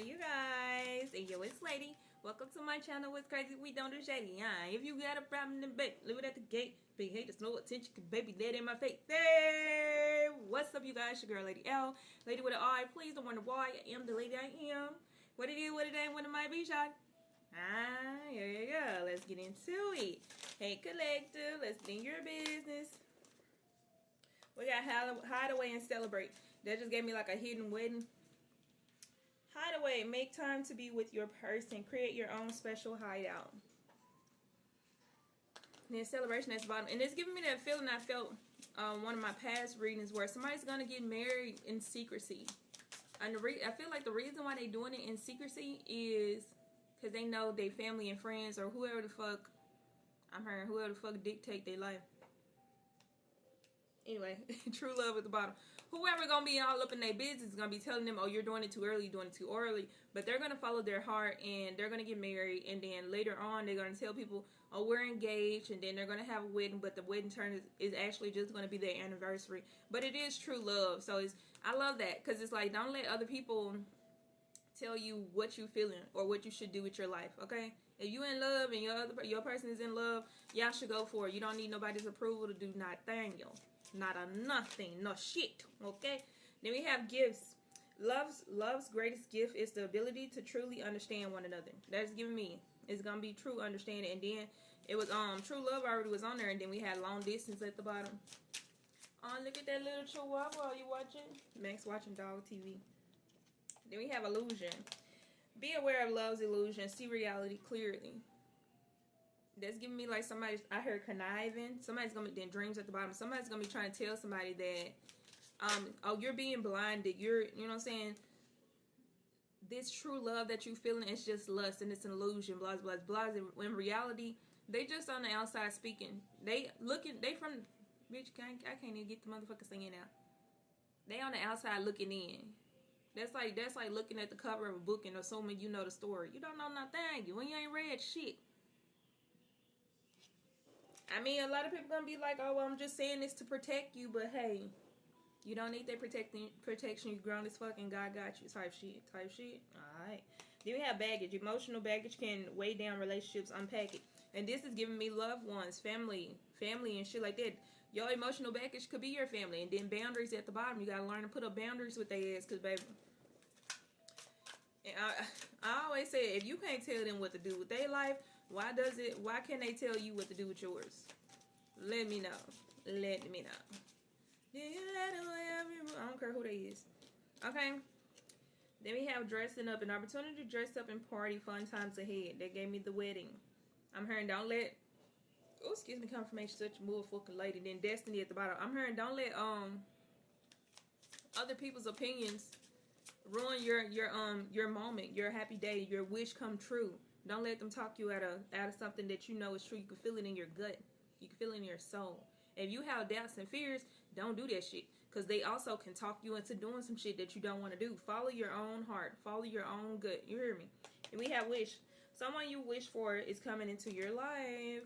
you guys, and yo, it's Lady. Welcome to my channel. What's crazy? We don't do shady. If you got a problem, then babe, leave it at the gate. Big haters, no attention, cause baby dead in my face. Hey, what's up, you guys? Your girl, Lady L, Lady with an I. Please don't wonder why I am the lady I am. What it is, what it ain't, what it might be, shot. Here you go. Let's get into it. Hey, collective, let's be your business. We got Hideaway and Celebrate. That just gave me like a hidden wedding. Hideaway, make time to be with your person. Create your own special hideout. And then Celebration at the bottom. And it's giving me that feeling I felt one of my past readings where somebody's going to get married in secrecy. And I feel like the reason why they're doing it in secrecy is because they know their family and friends or whoever the fuck, I'm hearing whoever the fuck dictate their life. Anyway, true love at the bottom. Whoever gonna be all up in their business is gonna be telling them, oh, you're doing it too early, you're doing it too early. But they're gonna follow their heart and they're gonna get married. And then later on, they're gonna tell people, oh, we're engaged. And then they're gonna have a wedding. But the wedding turn is actually just gonna be their anniversary. But it is true love. So I love that. Because it's like, don't let other people tell you what you feeling or what you should do with your life, okay? If you in love and your person is in love, y'all should go for it. You don't need nobody's approval to do nothing, yo. Not a nothing, no shit, okay? Then we have gifts. Love's greatest gift is the ability to truly understand one another. That's giving me. It's gonna be true understanding. And then it was true love already was on there, and then we had long distance at the bottom. Oh, look at that little chihuahua. Are you watching? Max watching dog TV. Then we have illusion. Be aware of love's illusion. See reality clearly. That's giving me like somebody, I heard conniving. Somebody's gonna be then dreams at the bottom. Somebody's gonna be trying to tell somebody that, oh, you're being blinded. You know what I'm saying? This true love that you feeling is just lust and it's an illusion. Blah blah blah. In reality, they just on the outside speaking. They from, bitch. I can't even get the motherfucker singing out. They on the outside looking in. That's like looking at the cover of a book and assuming you know the story. You don't know nothing. You ain't read shit. I mean, a lot of people gonna be like, oh, well, I'm just saying this to protect you, but hey, you don't need that protection. You grown as fuck and God got you type shit. Alright. Then we have baggage. Emotional baggage can weigh down relationships, unpack it. And this is giving me loved ones, family and shit like that. Your emotional baggage could be your family. And then boundaries at the bottom. You gotta learn to put up boundaries with their ass, cause baby, and I always say, if you can't tell them what to do with their life, why can't they tell you what to do with yours? Let me know. Let me know. I don't care who they is. Okay. Then we have dressing up. An opportunity to dress up and party, fun times ahead. They gave me the wedding. I'm hearing don't let, oh, excuse me, confirmation, such a motherfucking lady. Then destiny at the bottom. I'm hearing don't let other people's opinions ruin your moment, your happy day, your wish come true. Don't let them talk you out of something that you know is true. You can feel it in your gut. You can feel it in your soul. If you have doubts and fears, don't do that shit. Because they also can talk you into doing some shit that you don't want to do. Follow your own heart. Follow your own gut. You hear me? And we have wish. Someone you wish for is coming into your life.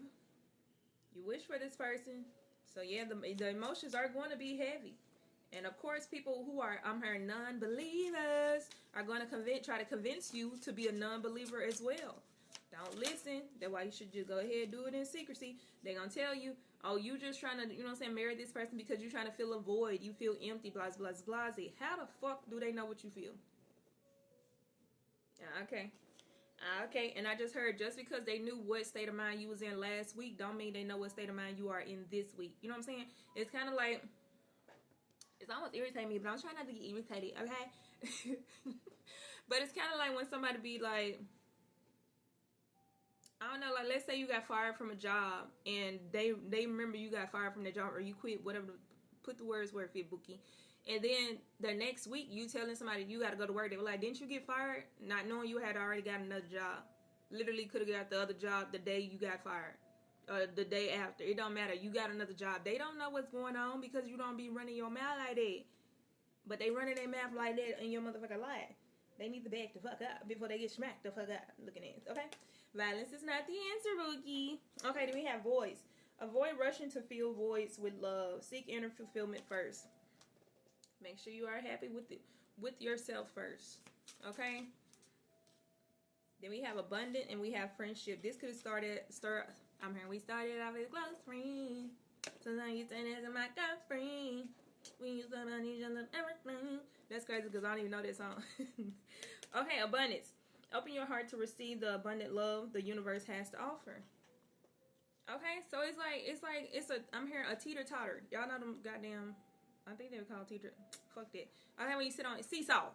You wish for this person. So yeah, the emotions are going to be heavy. And of course, people who are, I'm hearing non-believers, are going to try to convince you to be a non-believer as well. Don't listen. That's why you should just go ahead and do it in secrecy. They're going to tell you, oh, you just trying to, you know what I'm saying, marry this person because you're trying to fill a void. You feel empty, blah, blah, blah, blah. How the fuck do they know what you feel? Okay. Okay, and I just heard just because they knew what state of mind you was in last week, don't mean they know what state of mind you are in this week. You know what I'm saying? It's kind of like, it's almost irritating me, but I'm trying not to get irritated, okay? But it's kind of like when somebody be like, I don't know, like let's say you got fired from a job and they remember you got fired from the job or you quit, whatever, put the words where it fit, Bookie. And then the next week you telling somebody you got to go to work. They were like, didn't you get fired? Not knowing you had already got another job. Literally could have got the other job the day you got fired. The day after. It don't matter. You got another job. They don't know what's going on because you don't be running your mouth like that. But they running their mouth like that in your motherfucking life. They need to back the fuck up before they get smacked the fuck up. Looking at it. Okay? Violence is not the answer, Boogie. Okay, then we have voids. Avoid rushing to fill voids with love. Seek inner fulfillment first. Make sure you are happy with yourself first. Okay? Then we have abundant and we have friendship. This could have I'm hearing we started off as close friends. Sometimes you say this is my girlfriend. We used to love each other everything. That's crazy because I don't even know that song. Okay, abundance. Open your heart to receive the abundant love the universe has to offer. Okay, so I'm hearing a teeter totter. Y'all know them goddamn. I think they were called teeter. Fuck that. Okay, when you sit on seesaw.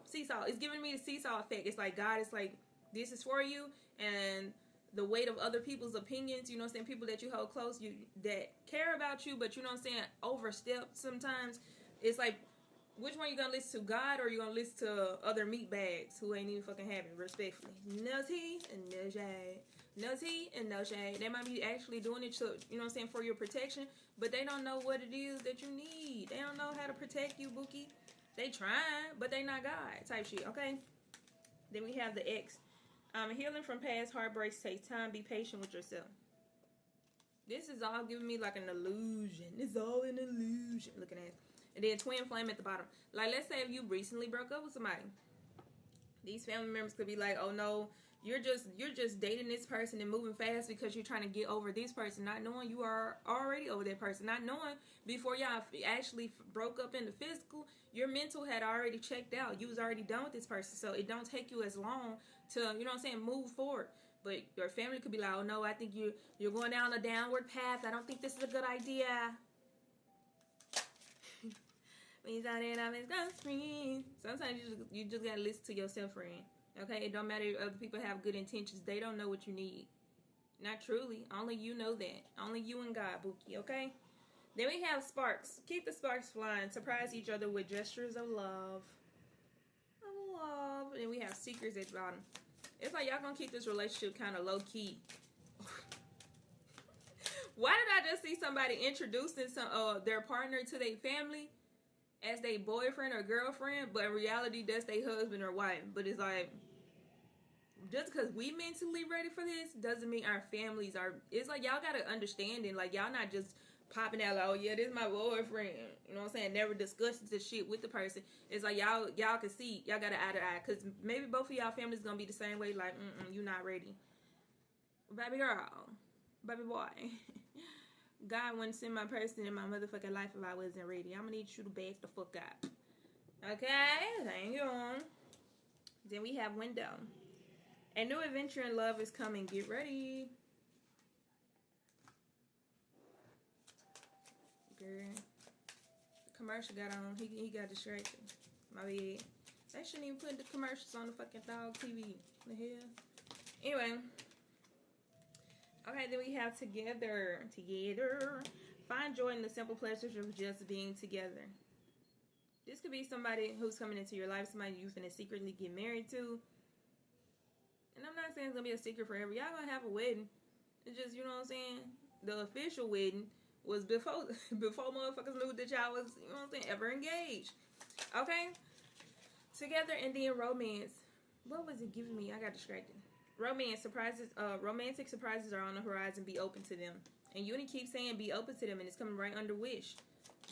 It's giving me the seesaw effect. It's like God is like, this is for you, and the weight of other people's opinions, you know what I'm saying, people that you hold close, you that care about you, but you know what I'm saying, overstep sometimes. It's like, which one you gonna listen to, God, or you gonna listen to other meatbags who ain't even fucking having, respectfully. No tea and no shade. No tea and no shade. They might be actually doing it to, you know what I'm saying, for your protection, but they don't know what it is that you need. They don't know how to protect you, Bookie. They trying, but they not God type shit, okay? Then we have the X. Healing from past heartbreaks takes time. Be patient with yourself. This is all giving me like an illusion. It's all an illusion. Looking at it. And then twin flame at the bottom. Like, let's say if you recently broke up with somebody. These family members could be like, oh no, you're just dating this person and moving fast because you're trying to get over this person, not knowing you are already over that person, not knowing before y'all actually broke up in the physical, your mental had already checked out. You was already done with this person, so it don't take you as long to, you know what I'm saying, move forward. But your family could be like, oh no, I think you're going down a downward path. I don't think this is a good idea. Sometimes you just gotta listen to yourself, friend. Okay, it don't matter if other people have good intentions. They don't know what you need. Not truly. Only you know that. Only you and God, Bookie. Okay. Then we have sparks. Keep the sparks flying. Surprise each other with gestures of love. And we have secrets at the bottom. It's like y'all gonna keep this relationship kind of low key. Why did I just see somebody introducing their partner to their family as their boyfriend or girlfriend, but in reality that's their husband or wife? But it's like, just because we mentally ready for this doesn't mean our families are. It's like y'all gotta understand it. Like, y'all not just popping out like, oh yeah, this is my boyfriend. You know what I'm saying? Never discussed this shit with the person. It's like y'all can see, y'all got an eye to eye. Because maybe both of y'all families gonna be the same way. Like, you not ready. Baby girl. Baby boy. God wouldn't send my person in my motherfucking life if I wasn't ready. I'm gonna need you to back the fuck up. Okay? Hang on. Then we have window. A new adventure in love is coming. Get ready. Girl. The commercial got on. He got distracted. My bad. They shouldn't even put the commercials on the fucking dog TV. The hell? Anyway. Okay, then we have together. Find joy in the simple pleasures of just being together. This could be somebody who's coming into your life, somebody you finna secretly get married to. And I'm not saying it's gonna be a secret forever. Y'all gonna have a wedding. It's just, you know what I'm saying? The official wedding was before motherfuckers knew that y'all was, you know what I'm saying, ever engaged. Okay? Together, and then romance. What was it giving me? I got distracted. Romantic surprises are on the horizon. Be open to them. And Uni keeps saying be open to them, and it's coming right under wish.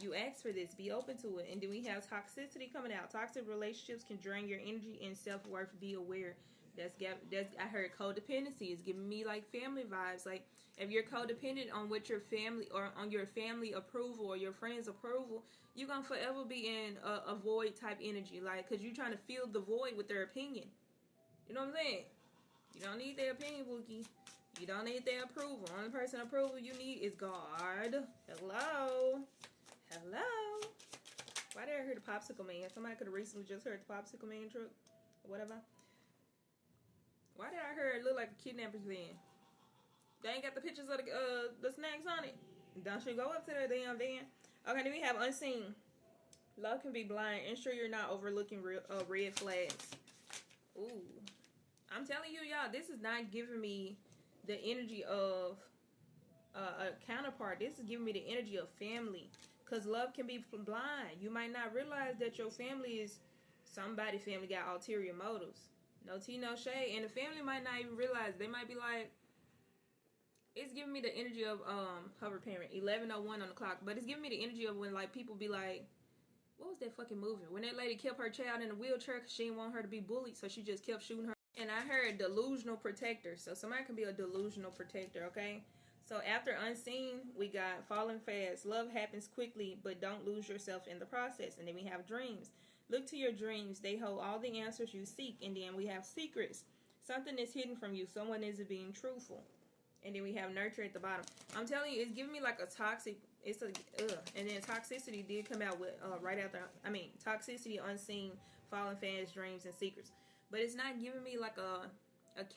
You asked for this. Be open to it. And then we have toxicity coming out. Toxic relationships can drain your energy and self-worth. Be aware. I heard codependency is giving me like family vibes. Like, if you're codependent on what your family or on your family approval or your friends approval, you're gonna forever be in a void type energy. Like, cause you're trying to fill the void with their opinion. You know what I'm saying? You don't need their opinion, Bookie. You don't need their approval. Only person approval you need is God. Hello. Why did I hear the popsicle man? Somebody could have recently just heard the popsicle man truck or whatever. Why did I hear it look like a kidnapper's van? They ain't got the pictures of the snacks on it. Don't you go up to their damn van. Okay, then we have unseen. Love can be blind. Ensure you're not overlooking red flags. Ooh. I'm telling you, y'all, this is not giving me the energy of a counterpart. This is giving me the energy of family. Because love can be blind. You might not realize that your family is somebody's family got ulterior motives. No tea, no shade. And the family might not even realize. They might be like, it's giving me the energy of hover parent, 11:01 on the clock. But it's giving me the energy of when like people be like, what was that fucking movie? When that lady kept her child in a wheelchair because she didn't want her to be bullied, so she just kept shooting her. And I heard delusional protector. So somebody can be a delusional protector, okay? So after unseen, we got falling fast. Love happens quickly, but don't lose yourself in the process. And then we have dreams. Look to your dreams. They hold all the answers you seek. And then we have secrets. Something is hidden from you. Someone isn't being truthful. And then we have nurture at the bottom. I'm telling you, it's giving me like a toxic. It's a and then toxicity did come out with right after. I mean, toxicity, unseen, falling fast, dreams, and secrets. But it's not giving me like a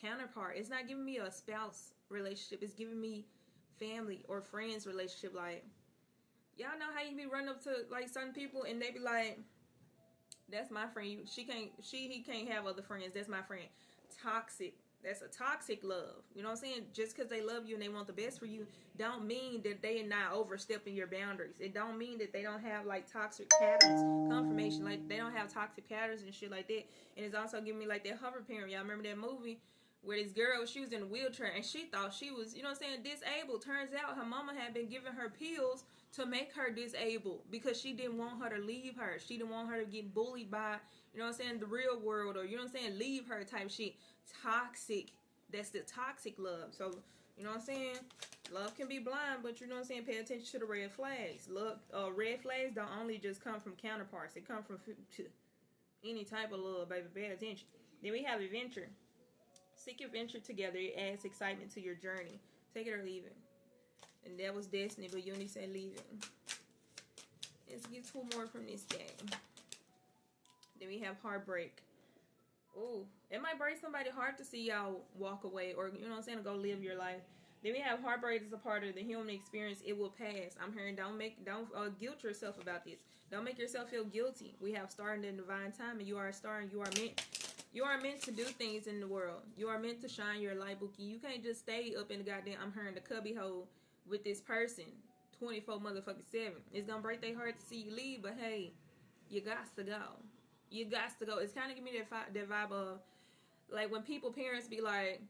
counterpart. It's not giving me a spouse relationship. It's giving me family or friends relationship. Like, y'all know how you be running up to like certain people and they be like, "That's my friend. He can't have other friends. That's my friend." Toxic. That's a toxic love. You know what I'm saying? Just because they love you and they want the best for you, don't mean that they are not overstepping your boundaries. It don't mean that they don't have like toxic patterns. Confirmation, like they don't have toxic patterns and shit like that. And it's also giving me like that hover parent. Y'all remember that movie where this girl, she was in a wheelchair and she thought she was, you know what I'm saying, disabled. Turns out her mama had been giving her pills to make her disabled because she didn't want her to leave her. She didn't want her to get bullied by, you know what I'm saying, the real world, or you know what I'm saying, leave her type shit. Toxic. That's the toxic love. So, you know what I'm saying? Love can be blind, but you know what I'm saying? Pay attention to the red flags. Love, red flags don't only just come from counterparts. They come from any type of love, baby. Pay attention. Then we have adventure. Seek adventure together. It adds excitement to your journey. Take it or leave it. And that was destiny, but Uni said leave it. Let's get two more from this game. Then we have heartbreak. Ooh, it might break somebody heart to see y'all walk away, or you know what I'm saying, to go live your life. Then we have heartbreak as a part of the human experience. It will pass. I'm hearing don't guilt yourself about this. Don't make yourself feel guilty. We have starting in divine time, and you are a star, and you are meant to do things in the world. You are meant to shine your light, Bookie. You can't just stay up in the goddamn, I'm hearing, the cubby hole with this person 24 motherfucking 7. It's gonna break their heart to see you leave, but hey, you got to go. You got to go. It's kind of giving me that vibe of like when parents be like,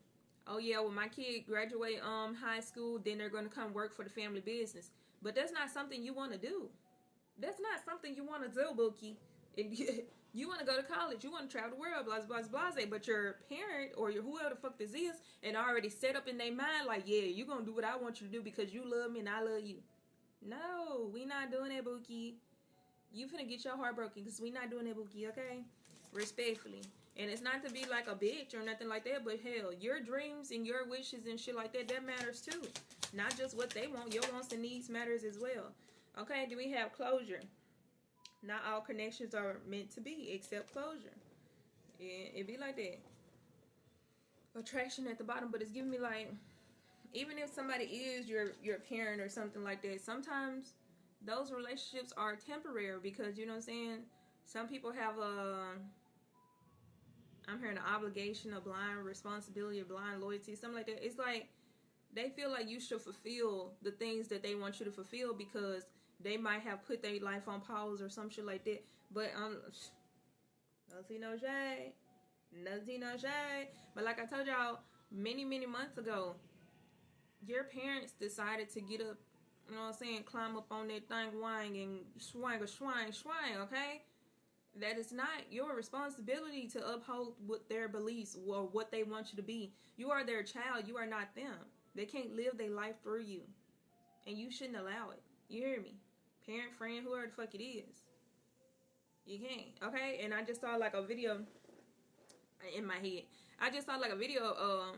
oh yeah, when my kid graduate high school, then they're going to come work for the family business. But that's not something you want to do. That's not something you want to do, Bookie. You want to go to college. You want to travel the world, blah, blah, blah, blah. But your parent or whoever the fuck this is and already set up in their mind like, yeah, you're going to do what I want you to do because you love me and I love you. No, we not doing that, Bookie. You finna get your heart broken because we not doing that, Bookie, okay? Respectfully. And it's not to be like a bitch or nothing like that, but hell, your dreams and your wishes and shit like that, that matters too. Not just what they want. Your wants and needs matters as well. Okay, do we have closure? Not all connections are meant to be except closure. It be like that. Attraction at the bottom, but it's giving me like, even if somebody is your parent or something like that, sometimes those relationships are temporary because, you know what I'm saying, some people have I'm hearing an obligation, a blind responsibility, a blind loyalty, something like that. It's like they feel like you should fulfill the things that they want you to fulfill because they might have put their life on pause or some shit like that. But no tea, no shade. No tea, no shade. But like I told y'all many months ago, your parents decided to get up, you know what I'm saying, climb up on that thing, whine and swing, okay? That is not your responsibility to uphold with their beliefs or what they want you to be. You are their child. You are not them. They can't live their life through you. And you shouldn't allow it. You hear me? Parent, friend, whoever the fuck it is. You can't, okay? And I just saw like a video in my head. I just saw like a video of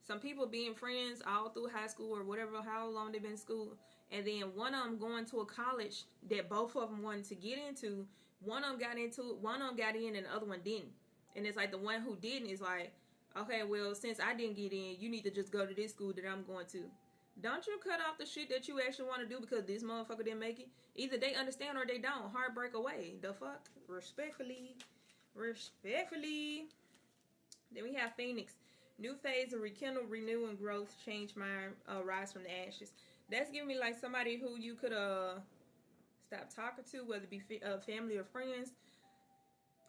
some people being friends all through high school or whatever, how long they've been in school. And then one of them going to a college that both of them wanted to get into. One of them got into it, one of them got in, and the other one didn't. And it's like the one who didn't is like, okay, well, since I didn't get in, you need to just go to this school that I'm going to. Don't you cut off the shit that you actually want to do because this motherfucker didn't make it. Either they understand or they don't. Heartbreak away. The fuck? Respectfully. Then we have Phoenix. New phase of rekindle, renew, and growth. Change mind, rise from the ashes. That's giving me like somebody who you could stop talking to, whether it be family or friends.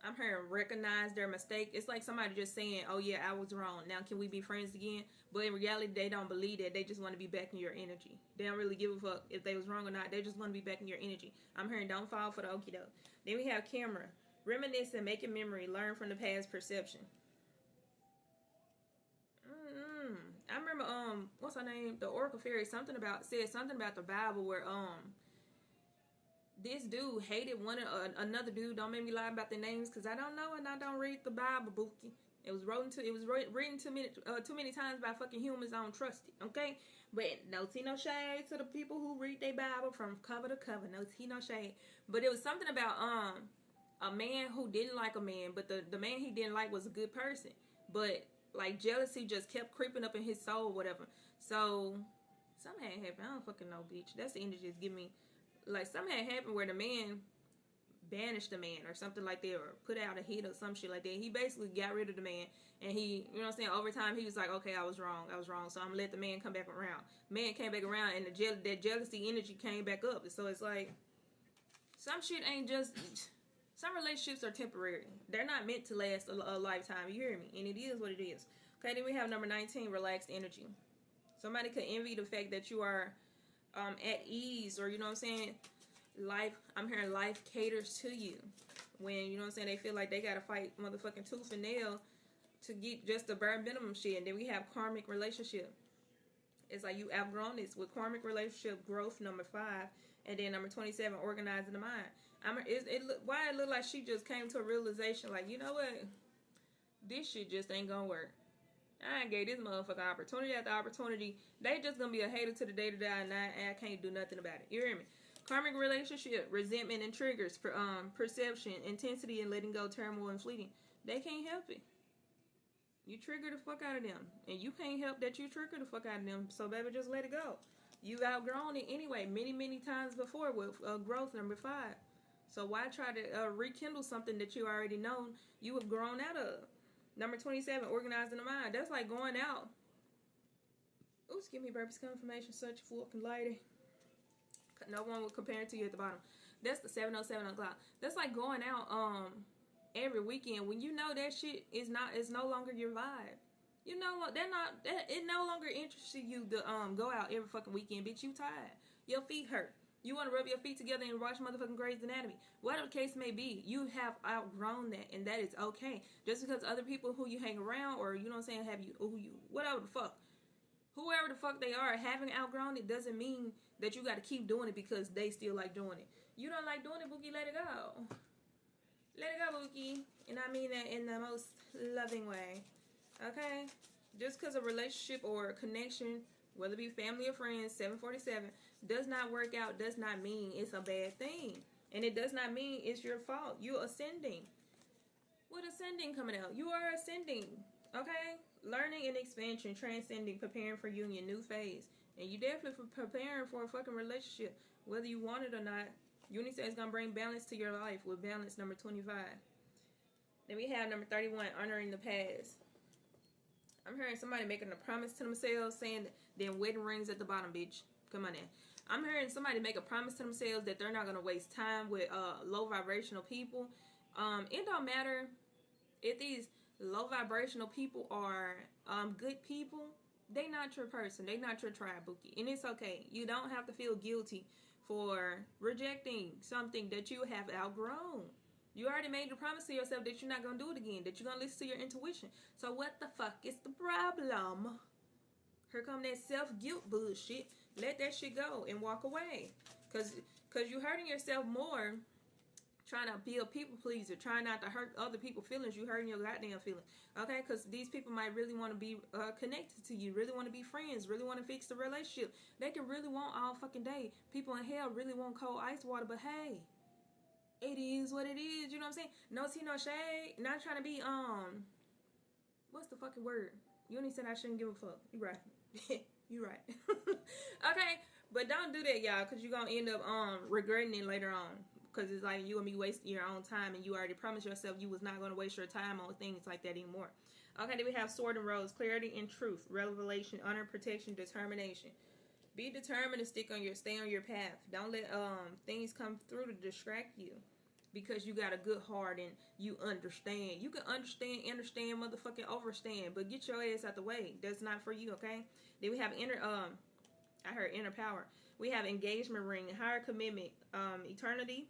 I'm hearing recognize their mistake. It's like somebody just saying, oh yeah, I was wrong. Now can we be friends again? But in reality, they don't believe that. They just want to be back in your energy. They don't really give a fuck if they was wrong or not. They just want to be back in your energy. I'm hearing don't fall for the okie doke. Then we have camera. Reminisce and make a memory. Learn from the past perception. what's her name? The Oracle Fairy said something about the Bible where this dude hated another dude. Don't make me lie about the names because I don't know and I don't read the Bible, Bookie. It was written too many times by fucking humans. I don't trust it. Okay, but no tea, no shade to the people who read their Bible from cover to cover. No tea, no shade. But it was something about a man who didn't like a man, but the man he didn't like was a good person, but like jealousy just kept creeping up in his soul, whatever. So something had happened. I don't fucking know, bitch. That's the energy just give me. Like something had happened where the man banished the man or something like that, or put out a hit or some shit like that. He basically got rid of the man, and he, you know what I'm saying, over time he was like, okay, I was wrong, so I'm gonna let the man come back around. Man came back around, and that jealousy energy came back up. So it's like some shit ain't just, some relationships are temporary. They're not meant to last a lifetime. You hear me? And it is what it is. Okay, then we have number 19, relaxed energy. Somebody could envy the fact that you are at ease, or you know what I'm saying, I'm hearing life caters to you. When, you know what I'm saying, they feel like they gotta fight motherfucking tooth and nail to get just the bare minimum shit. And then we have karmic relationship. It's like you outgrown this with karmic relationship growth, number 5. And then number 27, organizing the mind. Why it look like she just came to a realization, like, you know what, this shit just ain't gonna work. I ain't gave this motherfucker opportunity after opportunity. They just gonna be a hater to the day to day, and I can't do nothing about it. You hear me? Karmic relationship, resentment and triggers for perception, intensity, and letting go, turmoil and fleeting. They can't help it. You trigger the fuck out of them, and you can't help that you trigger the fuck out of them. So baby, just let it go. You've outgrown it anyway, many times before with growth, number 5. So why try to rekindle something that you already known you have grown out of? Number 27, organizing the mind. That's like going out. Oops, give me purpose confirmation. Such a fucking lady. No one will compare it to you at the bottom. That's the 7:07 o'clock. That's like going out every weekend when you know that shit is no longer your vibe. You know what? It no longer interests you to go out every fucking weekend, bitch. You tired. Your feet hurt. You want to rub your feet together and watch motherfucking Grey's Anatomy. Whatever the case may be, you have outgrown that, and that is okay. Just because other people who you hang around, or, you know what I'm saying, whatever the fuck, whoever the fuck they are, having outgrown it doesn't mean that you got to keep doing it because they still like doing it. You don't like doing it, Bookie, let it go. Let it go, Bookie. And I mean that in the most loving way. Okay? Just because a relationship or a connection, whether it be family or friends, 747, does not work out, does not mean it's a bad thing. And it does not mean it's your fault. You're ascending. What ascending coming out? You are ascending. Okay? Learning and expansion, transcending, preparing for union, new phase. And you definitely preparing for a fucking relationship. Whether you want it or not, Uni says it's going to bring balance to your life with balance, number 25. Then we have number 31, honoring the past. I'm hearing somebody making a promise to themselves, saying that then wedding rings at the bottom, bitch. Come on in. I'm hearing somebody make a promise to themselves that they're not going to waste time with low vibrational people. It don't matter if these low vibrational people are good people. They not your person. They not your tribe, Bookie. And it's okay. You don't have to feel guilty for rejecting something that you have outgrown. You already made the promise to yourself that you're not going to do it again, that you're going to listen to your intuition. So what the fuck is the problem? Here come that self-guilt bullshit. Let that shit go and walk away. Because you're hurting yourself more trying to be a people pleaser, trying not to hurt other people's feelings. You hurting your goddamn feelings. Okay? Because these people might really want to be connected to you, really want to be friends, really want to fix the relationship. They can really want all fucking day. People in hell really want cold ice water, but hey, it is what it is. You know what I'm saying? No tea, no shade. Not trying to be, what's the fucking word? You only said I shouldn't give a fuck. You right. You right. Okay, but don't do that, y'all, because you're going to end up regretting it later on. Because it's like you and me wasting your own time, and you already promised yourself you was not going to waste your time on things like that anymore. Okay, then we have Sword and Rose, clarity and truth, revelation, honor, protection, determination. Be determined to stay on your path. Don't let things come through to distract you. Because you got a good heart and you understand. You can understand, motherfucking overstand. But get your ass out the way. That's not for you, okay? Then we have inner power. We have engagement ring, higher commitment, eternity,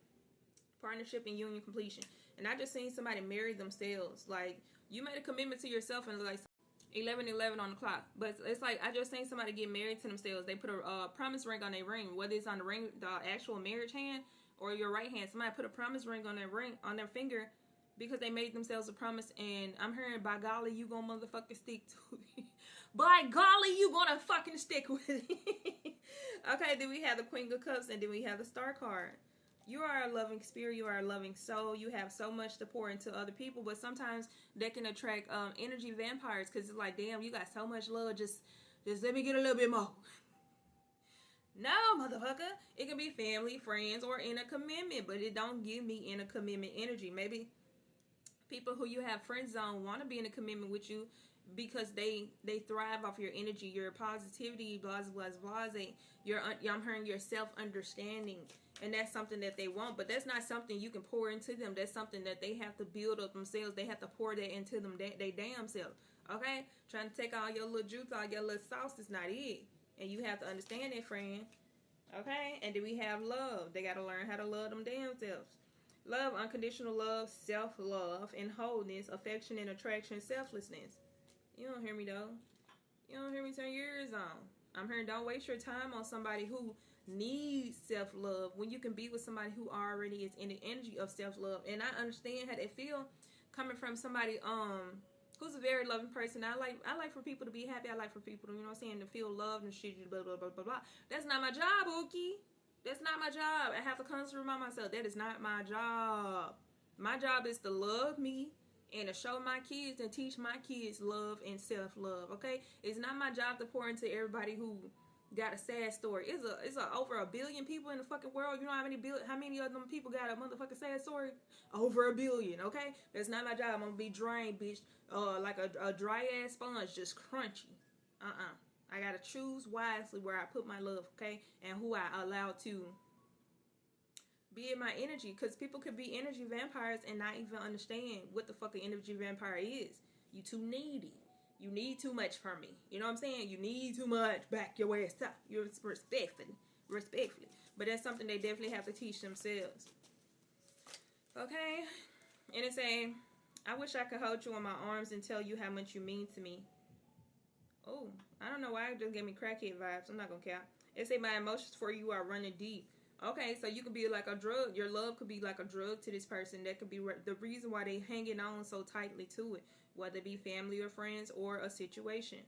partnership, and union completion. And I just seen somebody marry themselves. Like, you made a commitment to yourself, and like, 11:11 on the clock. But it's like I just seen somebody get married to themselves. They put a promise ring on their ring, whether it's on the ring, the actual marriage hand, or your right hand. Somebody put a promise ring on their finger because they made themselves a promise. And I'm hearing, by golly, you gonna motherfucking stick to it. By golly, you gonna fucking stick with it. Okay, then we have the Queen of Cups, and then we have the Star card. You are a loving spirit. You are a loving soul. You have so much to pour into other people, but sometimes that can attract energy vampires, because it's like, damn, you got so much love. Just let me get a little bit more. No, motherfucker. It can be family, friends, or in a commitment, but it don't give me in a commitment energy. Maybe people who you have friend zone want to be in a commitment with you because they thrive off your energy, your positivity, blah blah blah. I'm hearing your self-understanding. And that's something that they want, but that's not something you can pour into them. That's something that they have to build up themselves. They have to pour that into them, they damn self. Okay? Trying to take all your little juice, all your little sauce is not it. And you have to understand that, friend. Okay? And then we have love. They got to learn how to love them damn selves. Love, unconditional love, self-love, and wholeness, affection and attraction, selflessness. You don't hear me, though. You don't hear me turn your ears on. I'm hearing, don't waste your time on somebody who needs self-love when you can be with somebody who already is in the energy of self-love. And I understand how they feel coming from somebody who's a very loving person. I like for people to be happy. I like for people to, you know what I'm saying, to feel loved and shit, blah blah blah blah blah. That's not my job, Okie. That's not my job. I have to constantly remind myself that is not my job. My job is to love me and to show my kids and teach my kids love and self-love. Okay, it's not my job to pour into everybody who got a sad story. It's over 1 billion people in the fucking world. You know how many of them people got a motherfucking sad story? Over 1 billion. Okay, that's not my job. I'm gonna be drained, bitch. Like a dry ass sponge, just crunchy. I gotta choose wisely where I put my love, okay, and who I allow to be in my energy. Because people could be energy vampires and not even understand what the fuck an energy vampire is. You too needy. You need too much from me. You know what I'm saying? You need too much. Back your ass up. You're respectfully. But that's something they definitely have to teach themselves. Okay? And it's saying, I wish I could hold you in my arms and tell you how much you mean to me. Oh, I don't know why it just gave me crackhead vibes. I'm not gonna count. It say my emotions for you are running deep. Okay, so you could be like a drug. Your love could be like a drug to this person. That could be the reason why they hanging on so tightly to it. Whether it be family or friends or a situation.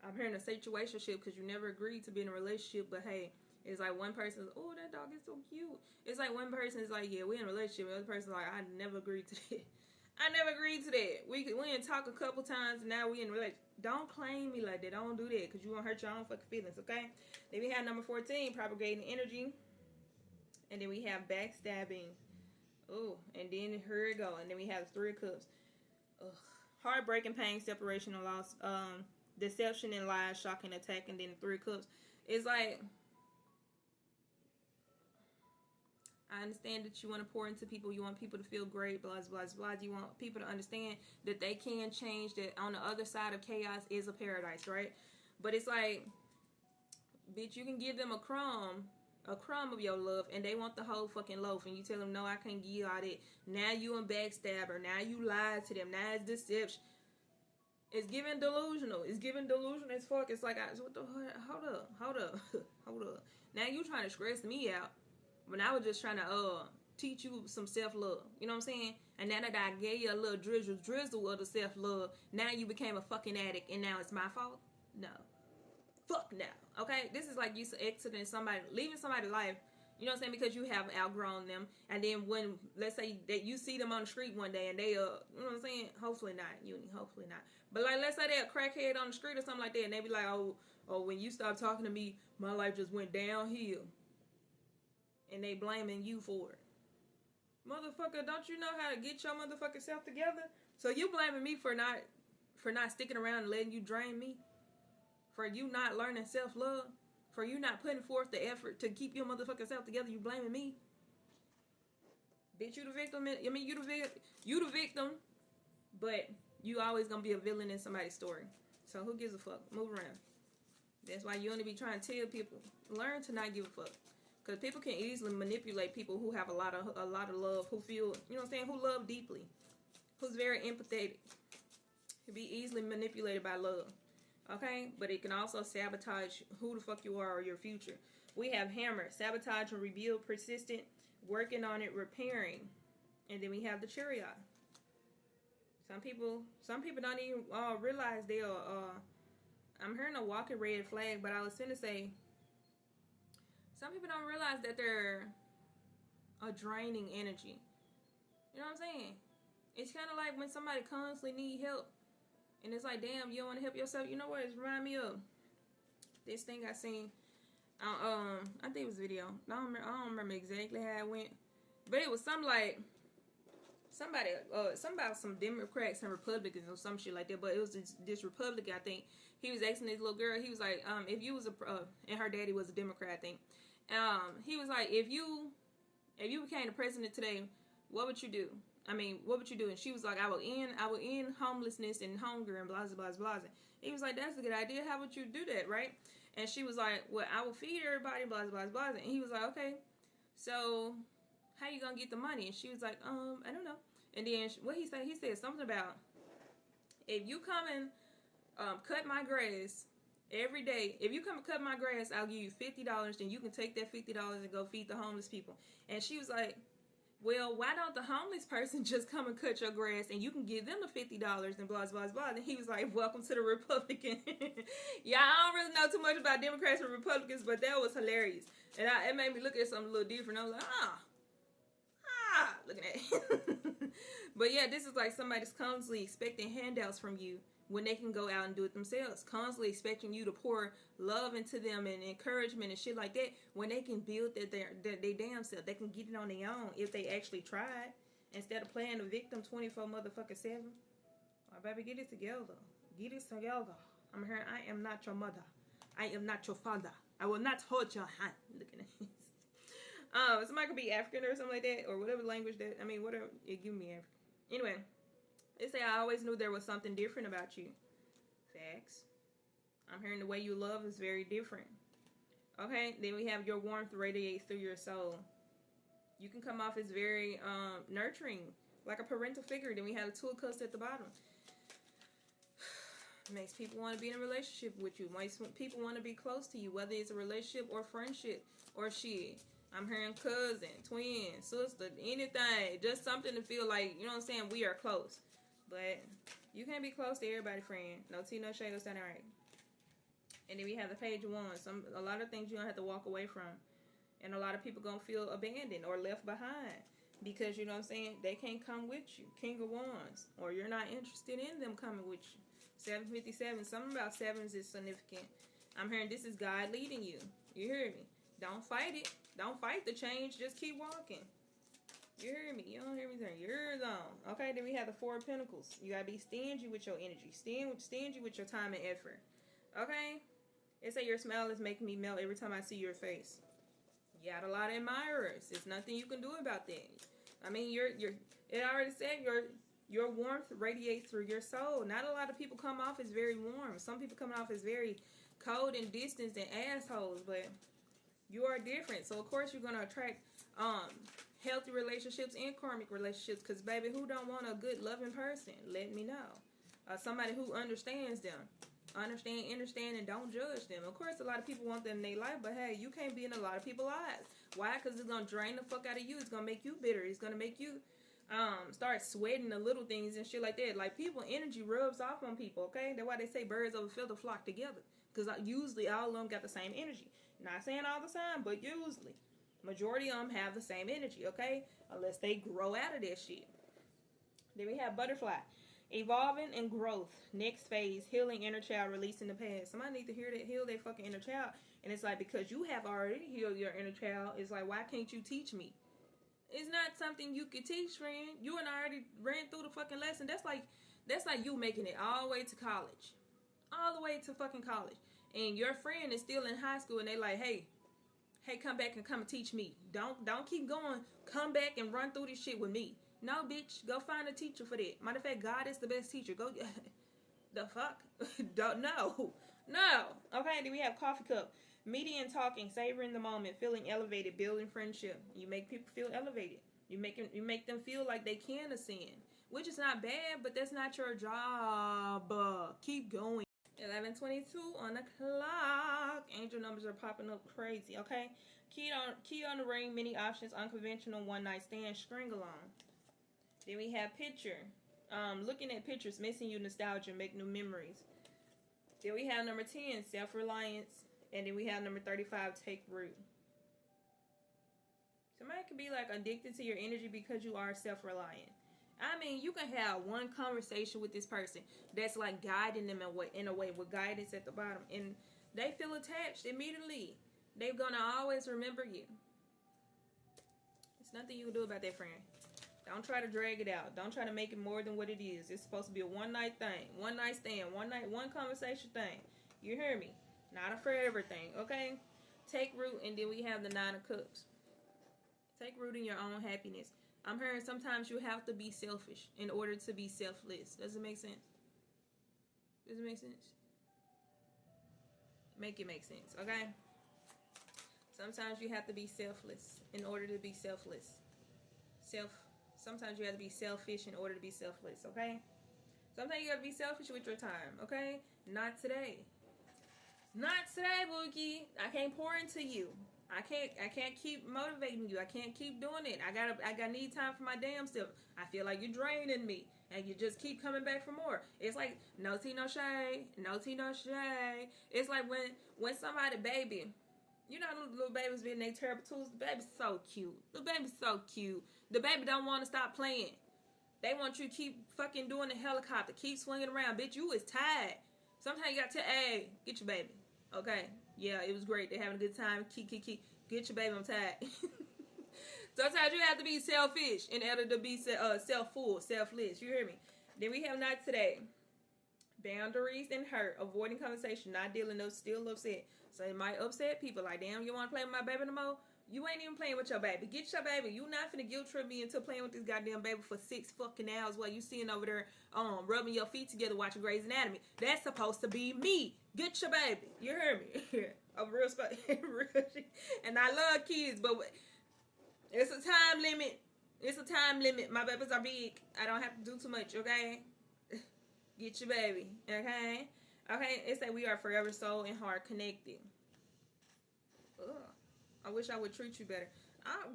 I'm hearing a situationship because you never agreed to be in a relationship. But hey, it's like one person's, oh, that dog is so cute. It's like one person is like, yeah, we're in a relationship. The other person's like, I never agreed to that. I never agreed to that. We didn't talk a couple times, and now we in a relationship. Don't claim me like that. Don't do that, because you won't hurt your own fucking feelings, okay? Then we have number 14, propagating energy. And then we have backstabbing. Oh, and then here it go. And then we have the 3 of Cups. Ugh. Heartbreaking pain, separation and loss. Deception and lies, shocking attack, and then the 3 of Cups. It's like, I understand that you want to pour into people. You want people to feel great, blah, blah, blah. You want people to understand that they can change, that on the other side of chaos is a paradise, right? But it's like, bitch, you can give them a crumb of your love, and they want the whole fucking loaf, and you tell them, no, I can't give you all that. Now you a backstabber. Now you lied to them. Now it's deception. It's giving delusional. It's giving delusion as fuck. It's like, what the hold up. Now you trying to stress me out. When I was just trying to teach you some self-love. You know what I'm saying? And now that I gave you a little drizzle of the self-love, now you became a fucking addict, and now it's my fault? No. Fuck no. Okay? This is like you exiting somebody, leaving somebody's life, you know what I'm saying, because you have outgrown them. And then when, let's say that you see them on the street one day and they, you know what I'm saying? Hopefully not, Uni. Hopefully not. But like, let's say they're a crackhead on the street or something like that, and they be like, oh, when you stopped talking to me, my life just went downhill. And they blaming you for it. Motherfucker, don't you know how to get your motherfucking self together? So you blaming me for not sticking around and letting you drain me? For you not learning self-love? For you not putting forth the effort to keep your motherfucking self together? You blaming me? Bitch, you the victim. I mean, you the victim. But you always gonna be a villain in somebody's story. So who gives a fuck? Move around. That's why you only be trying to tell people, learn to not give a fuck. Because people can easily manipulate people who have a lot of love, who feel, you know what I'm saying, who love deeply, who's very empathetic. can be easily manipulated by love. Okay? But it can also sabotage who the fuck you are or your future. We have Hammer, sabotage and rebuild, persistent, working on it, repairing. And then we have the Chariot. Some people don't even realize they'll. I'm hearing a walking red flag, but I was finna say, some people don't realize that they're a draining energy. You know what I'm saying? It's kind of like when somebody constantly need help, and it's like, damn, you don't want to help yourself. You know what? It remind me of this thing I seen. I think it was a video. I don't remember exactly how it went, but it was something like somebody about some Democrats and Republicans or some shit like that. But it was this Republican, I think. He was asking this little girl. He was like, if you was and her daddy was a Democrat, I think. He was like, if you became the president today, what would you do? I mean, what would you do? And she was like, I would end homelessness and hunger and blah, blah, blah, blah. He was like, that's a good idea. How would you do that, right? And she was like, well, I will feed everybody, blah, blah, blah, blah. And he was like, okay, so how you gonna get the money? And she was like, I don't know. And then what he said something about, if you come and cut my grass every day, if you come and cut my grass, I'll give you $50, and you can take that $50 and go feed the homeless people. And she was like, well, why don't the homeless person just come and cut your grass and you can give them the $50 and blah, blah, blah. And he was like, welcome to the Republican. Yeah, I don't really know too much about Democrats and Republicans, but that was hilarious. And it made me look at something a little different. I was like, looking at it. But yeah, this is like somebody's constantly expecting handouts from you when they can go out and do it themselves. Constantly expecting you to pour love into them and encouragement and shit like that when they can build their damn self. They can get it on their own if they actually tried. Instead of playing the victim 24 motherfucking 7. Oh, baby, get it together. Get it together. I'm here. I am not your mother. I am not your father. I will not hold your hand. Looking at this. Somebody could be African or something like that, or whatever language that, whatever, it give me African. Anyway, they say, I always knew there was something different about you. Facts. I'm hearing the way you love is very different. Okay, then we have your warmth radiates through your soul. You can come off as very nurturing, like a parental figure. Then we have the Two of Cups at the bottom. Makes people want to be in a relationship with you. Makes people want to be close to you, whether it's a relationship or friendship or shit. I'm hearing cousin, twin, sister, anything. Just something to feel like, you know what I'm saying, we are close. But you can't be close to everybody, friend. No tea, no shade, no standing right. And then we have the Page of Wands. A lot of things you don't have to walk away from. And a lot of people going to feel abandoned or left behind. Because, you know what I'm saying, they can't come with you. King of Wands. Or you're not interested in them coming with you. 757. Something about sevens is significant. I'm hearing this is God leading you. You hear me? Don't fight it. Don't fight the change. Just keep walking. You hear me? You don't hear me saying you're on. Okay, then we have the Four of Pentacles. You gotta be stingy with your energy. Stingy with your time and effort. Okay? It say your smile is making me melt every time I see your face. You got a lot of admirers. There's nothing you can do about that. It already said your warmth radiates through your soul. Not a lot of people come off as very warm. Some people come off as very cold and distant and assholes, but you are different. So of course you're gonna attract healthy relationships and karmic relationships. Because baby, who don't want a good loving person? Let me know. Somebody who understands them. Understand, and don't judge them. Of course, a lot of people want them in their life, but hey, you can't be in a lot of people's lives. Why? Because it's going to drain the fuck out of you. It's going to make you bitter. It's going to make you start sweating the little things and shit like that. Like, people energy rubs off on people, okay? That's why they say birds of a feather flock together. Because usually all of them got the same energy. Not saying all the time, but usually. Majority of them have the same energy, okay? Unless they grow out of that shit. Then we have Butterfly. Evolving and growth. Next phase. Healing inner child. Releasing the past. Somebody need to heal their fucking inner child. And it's like, because you have already healed your inner child, it's like, why can't you teach me? It's not something you could teach, friend. You and I already ran through the fucking lesson. That's like you making it all the way to college. All the way to fucking college. And your friend is still in high school and they like, hey, come back and come and teach me. Don't keep going. Come back and run through this shit with me. No, bitch. Go find a teacher for that. Matter of fact, God is the best teacher. Go. The fuck? Don't know. No. Okay, then we have Coffee Cup. Meeting and talking, savoring the moment, feeling elevated, building friendship. You make people feel elevated. You make them feel like they can ascend. which is not bad, but that's not your job. Keep going. 11:22 on the clock. Angel numbers are popping up crazy. Okay, key on the ring. Many options. Unconventional one night stand. String along. Then we have picture. Looking at pictures, missing you nostalgia, make new memories. Then we have number 10, self-reliance. And then we have number 35, take root. Somebody could be like addicted to your energy because you are self-reliant. I mean, you can have one conversation with this person that's like guiding them in a way with guidance at the bottom. And they feel attached immediately. They're going to always remember you. There's nothing you can do about that, friend. Don't try to drag it out. Don't try to make it more than what it is. It's supposed to be a one-night thing. One-night stand. One conversation thing. You hear me? Not a forever thing, okay? Take root, and then we have the 9 of Cups. Take root in your own happiness. I'm hearing sometimes you have to be selfish in order to be selfless. Does it make sense? Does it make sense? Make it make sense, okay? Sometimes you have to be selfless in order to be selfless. Sometimes you have to be selfish in order to be selfless, okay? Sometimes you have to be selfish with your time, okay? Not today. Not today, Bookie. I can't pour into you. I can't keep motivating you. I can't keep doing it. I need time for my damn self. I feel like you're draining me. And you just keep coming back for more. It's like, no tea, no shade. No tea, no shade. It's like when somebody, baby, you know, little babies being their terrible tools. The baby's so cute. The baby's so cute. The baby don't want to stop playing. They want you to keep fucking doing the helicopter. Keep swinging around. Bitch, you is tired. Sometimes you got to, hey, get your baby. Okay? Yeah, it was great. They're having a good time. Keep. Get your baby. I'm tired. Sometimes you have to be selfish in order to be self-full, selfless. You hear me? Then we have not today. Boundaries and hurt. Avoiding conversation. Not dealing with, still upset. So it might upset people. Like, damn, you want to play with my baby no more? You ain't even playing with your baby. Get your baby. You not finna guilt trip me into playing with this goddamn baby for 6 fucking hours while you sitting over there rubbing your feet together watching Grey's Anatomy. That's supposed to be me. Get your baby. You hear me? I'm real and I love kids, but it's a time limit. It's a time limit. My babies are big. I don't have to do too much, okay? Get your baby, okay? Okay, it say we are forever soul and heart connected. Ugh. I wish I would treat you better.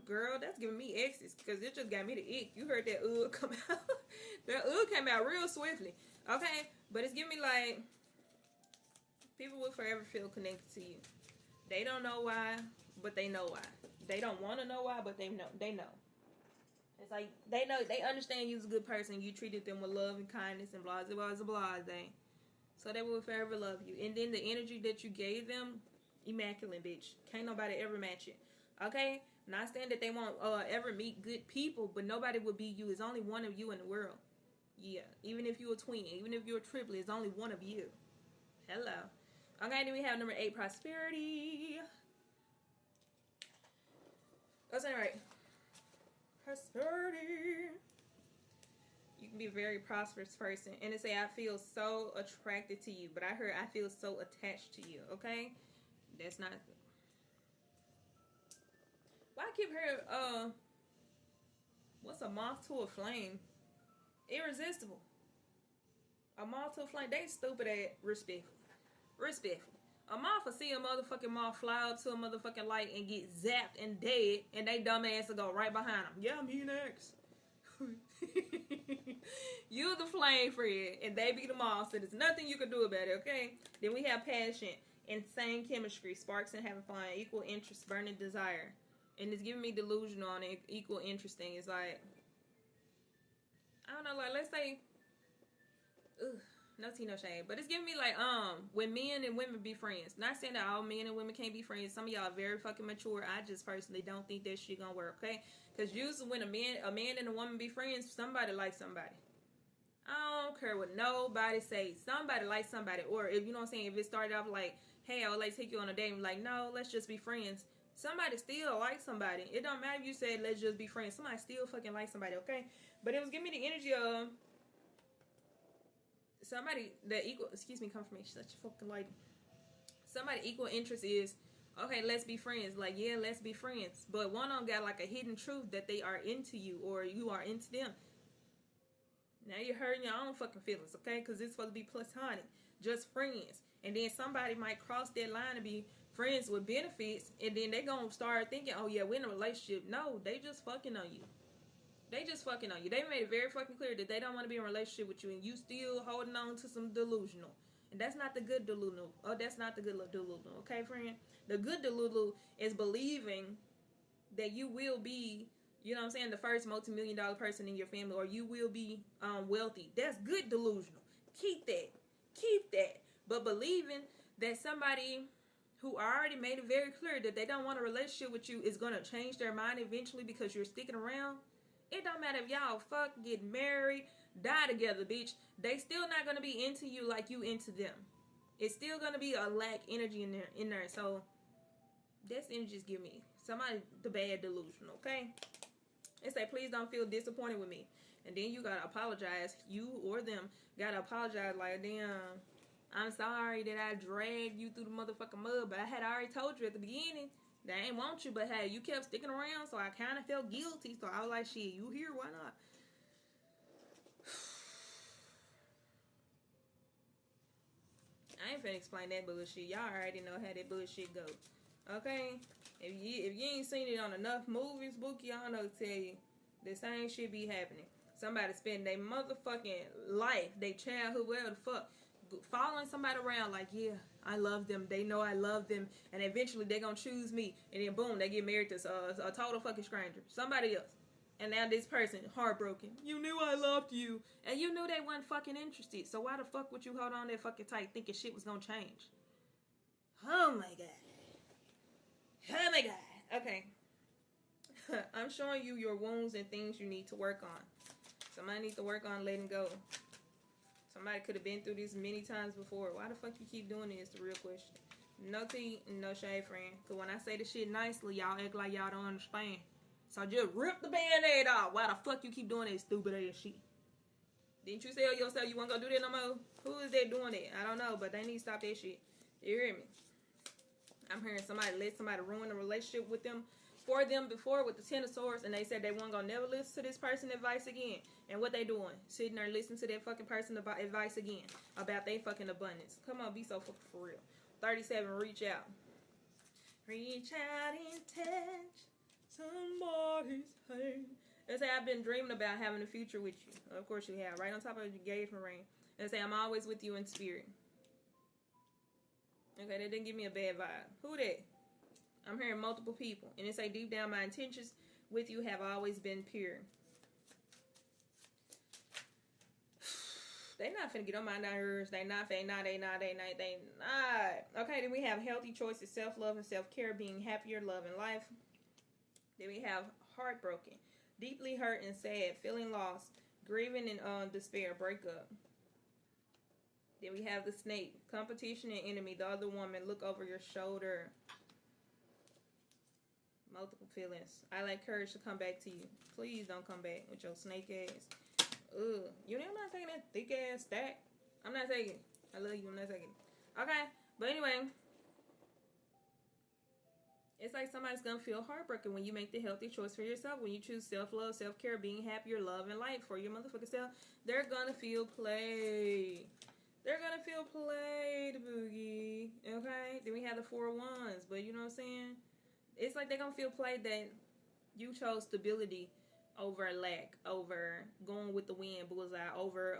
Girl, that's giving me X's because it just got me the ick. You heard that come out. That came out real swiftly. Okay, but it's giving me like people will forever feel connected to you. They don't know why, but they know why. They don't want to know why, but they know. They know. It's like they know. They understand you's a good person. You treated them with love and kindness and blah blah blah blah. So they will forever love you. And then the energy that you gave them. Immaculate, bitch. Can't nobody ever match it. Okay? Not saying that they won't ever meet good people, but nobody will be you. It's only one of you in the world. Yeah. Even if you're a twin, even if you're a triplet, it's only one of you. Hello. Okay, then we have number 8, prosperity. That's all right. Prosperity. You can be a very prosperous person. And it say, I feel so attracted to you. But I heard, I feel so attached to you. Okay? That's not. Why I keep hearing what's a moth to a flame? Irresistible. A moth to a flame. They stupid at respectful. A moth will see a motherfucking moth fly up to a motherfucking light and get zapped and dead, and they dumb ass will go right behind them. Yeah, me next. You're the flame friend, and they be the moth, so there's nothing you can do about it. Okay. Then we have passion. Insane chemistry, sparks and having fun, equal interest, burning desire. And it's giving me delusional on it, equal interesting. It's like, I don't know, like, let's say, no tea, no shade. But it's giving me like, when men and women be friends. Not saying that all men and women can't be friends. Some of y'all are very fucking mature. I just personally don't think that shit gonna work, okay? Because usually when a man and a woman be friends, somebody likes somebody. I don't care what nobody says. Somebody likes somebody. Or if, you know what I'm saying, if it started off like, hey, I would like to take you on a date. I'm like, no, let's just be friends. Somebody still likes somebody. It don't matter if you said, let's just be friends. Somebody still fucking likes somebody, okay? But it was giving me the energy of somebody that equal, confirmation, such a fucking light. Somebody equal interest is, okay, let's be friends. Like, yeah, let's be friends. But one of them got like a hidden truth that they are into you or you are into them. Now you're hurting your own fucking feelings, okay? Because it's supposed to be platonic, just friends. And then somebody might cross that line and be friends with benefits, and then they gonna start thinking, oh yeah, we're in a relationship. No, they just fucking on you. They just fucking on you. They made it very fucking clear that they don't want to be in a relationship with you, and you still holding on to some delusional. And that's not the good delusional. Oh, that's not the good delusional, okay, friend? The good delusional is believing that you will be, you know what I'm saying, the first multi-million-dollar person in your family, or you will be wealthy. That's good delusional. Keep that. Keep that. But believing that somebody who already made it very clear that they don't want a relationship with you is going to change their mind eventually because you're sticking around. It don't matter if y'all fuck, get married, die together, bitch. They still not going to be into you like you into them. It's still going to be a lack energy in there. So that's energy just give me. Somebody the bad delusion, okay? They say, please don't feel disappointed with me. And then you gotta apologize. You or them gotta apologize like, damn, I'm sorry that I dragged you through the motherfucking mud, but I had already told you at the beginning that I ain't want you, but hey, you kept sticking around, so I kind of felt guilty. So I was like, shit, you here, why not? I ain't finna explain that bullshit. Y'all already know how that bullshit go. Okay? If you ain't seen it on enough movies, Bookie, I don't know to tell you. The same shit be happening. Somebody spend their motherfucking life, their childhood, whatever the fuck, following somebody around like, yeah, I love them. They know I love them. And eventually they gonna choose me. And then boom, they get married to a total fucking stranger. Somebody else. And now this person, heartbroken. You knew I loved you. And you knew they weren't fucking interested. So why the fuck would you hold on that fucking tight thinking shit was gonna change? Oh my god. Oh my god. Okay. I'm showing you your wounds and things you need to work on. Somebody needs to work on letting go. Somebody could have been through this many times before. Why the fuck you keep doing this? The real question. No tea, no shade, friend. Because when I say the shit nicely, y'all act like y'all don't understand. So just rip the band-aid off. Why the fuck you keep doing that stupid ass shit? Didn't you tell yourself you won't go do that no more? Who is that doing that? I don't know, but they need to stop that shit. You hear me? I'm hearing somebody let somebody ruin a relationship with them for them before with the Ten of Swords, and they said they weren't gonna never listen to this person advice again. And what they doing? Sitting there listening to that fucking person about advice again about they fucking abundance. Come on, be so fucking for real. 37, reach out. Reach out and touch somebody's hand. They say, I've been dreaming about having a future with you. Of course you have. Right on top of your engagement ring. They say, I'm always with you in spirit. Okay, that didn't give me a bad vibe. Who that? I'm hearing multiple people. And it say, deep down, my intentions with you have always been pure. They not finna get on my nerves. They not. Okay, then we have healthy choices, self-love and self-care, being happier, love, and life. Then we have heartbroken, deeply hurt and sad, feeling lost, grieving and despair, breakup. Then we have the snake, competition and enemy, the other woman, look over your shoulder. Multiple feelings. I like courage to come back to you. Please don't come back with your snake ass. Ugh. You know I'm not taking that thick ass stack. I'm not taking it. I love you. I'm not taking it. Okay. But anyway. It's like somebody's going to feel heartbroken when you make the healthy choice for yourself. When you choose self-love, self-care, being happier, love, and light for your motherfucking self. They're going to feel played. They're going to feel played, Boogie. Okay? Then we have the Four of Wands. But you know what I'm saying? It's like they're going to feel played that you chose stability over lack, over going with the wind, bullseye, over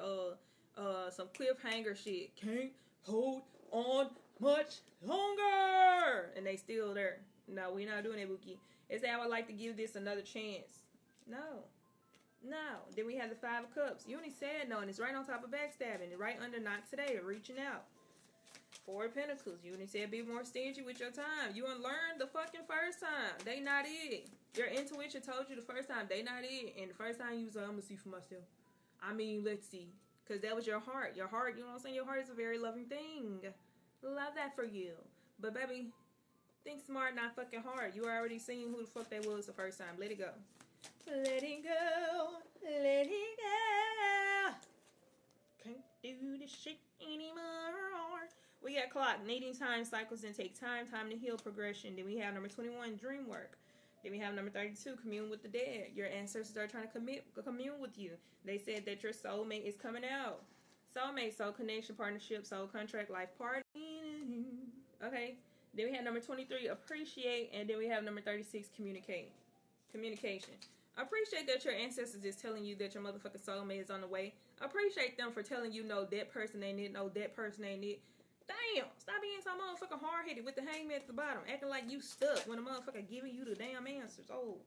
some cliffhanger shit. Can't hold on much longer. And they still there. No, we're not doing it, Bookie. They say I would like to give this another chance. No. Then we have the Five of Cups. You only said no, and it's right on top of backstabbing. Right under not today, reaching out. Four of Pentacles. You only said be more stingy with your time. You unlearned the fucking first time. They not it. Your intuition told you the first time. They not it. And the first time you was like, I'm going to see for myself. I mean, let's see. Because that was your heart. Your heart, you know what I'm saying? Your heart is a very loving thing. Love that for you. But baby, think smart, not fucking hard. You already seen who the fuck they was the first time. Let it go. Let it go. Let it go. Can't do this shit anymore. We got clock, needing time, cycles, and take time to heal, progression. Then we have number 21, dream work. Then we have number 32, commune with the dead. Your ancestors are trying to commune with you. They said that your soulmate is coming out. Soulmate, soul connection, partnership, soul contract, life party. Okay. Then we have number 23, appreciate. And then we have number 36, communicate. Communication. Appreciate that your ancestors is telling you that your motherfucking soulmate is on the way. Appreciate them for telling you, no, that person ain't it. No, that person ain't it. Damn, stop being so motherfucking hard-headed with the hangman at the bottom. Acting like you stuck when a motherfucker giving you the damn answers. Oh.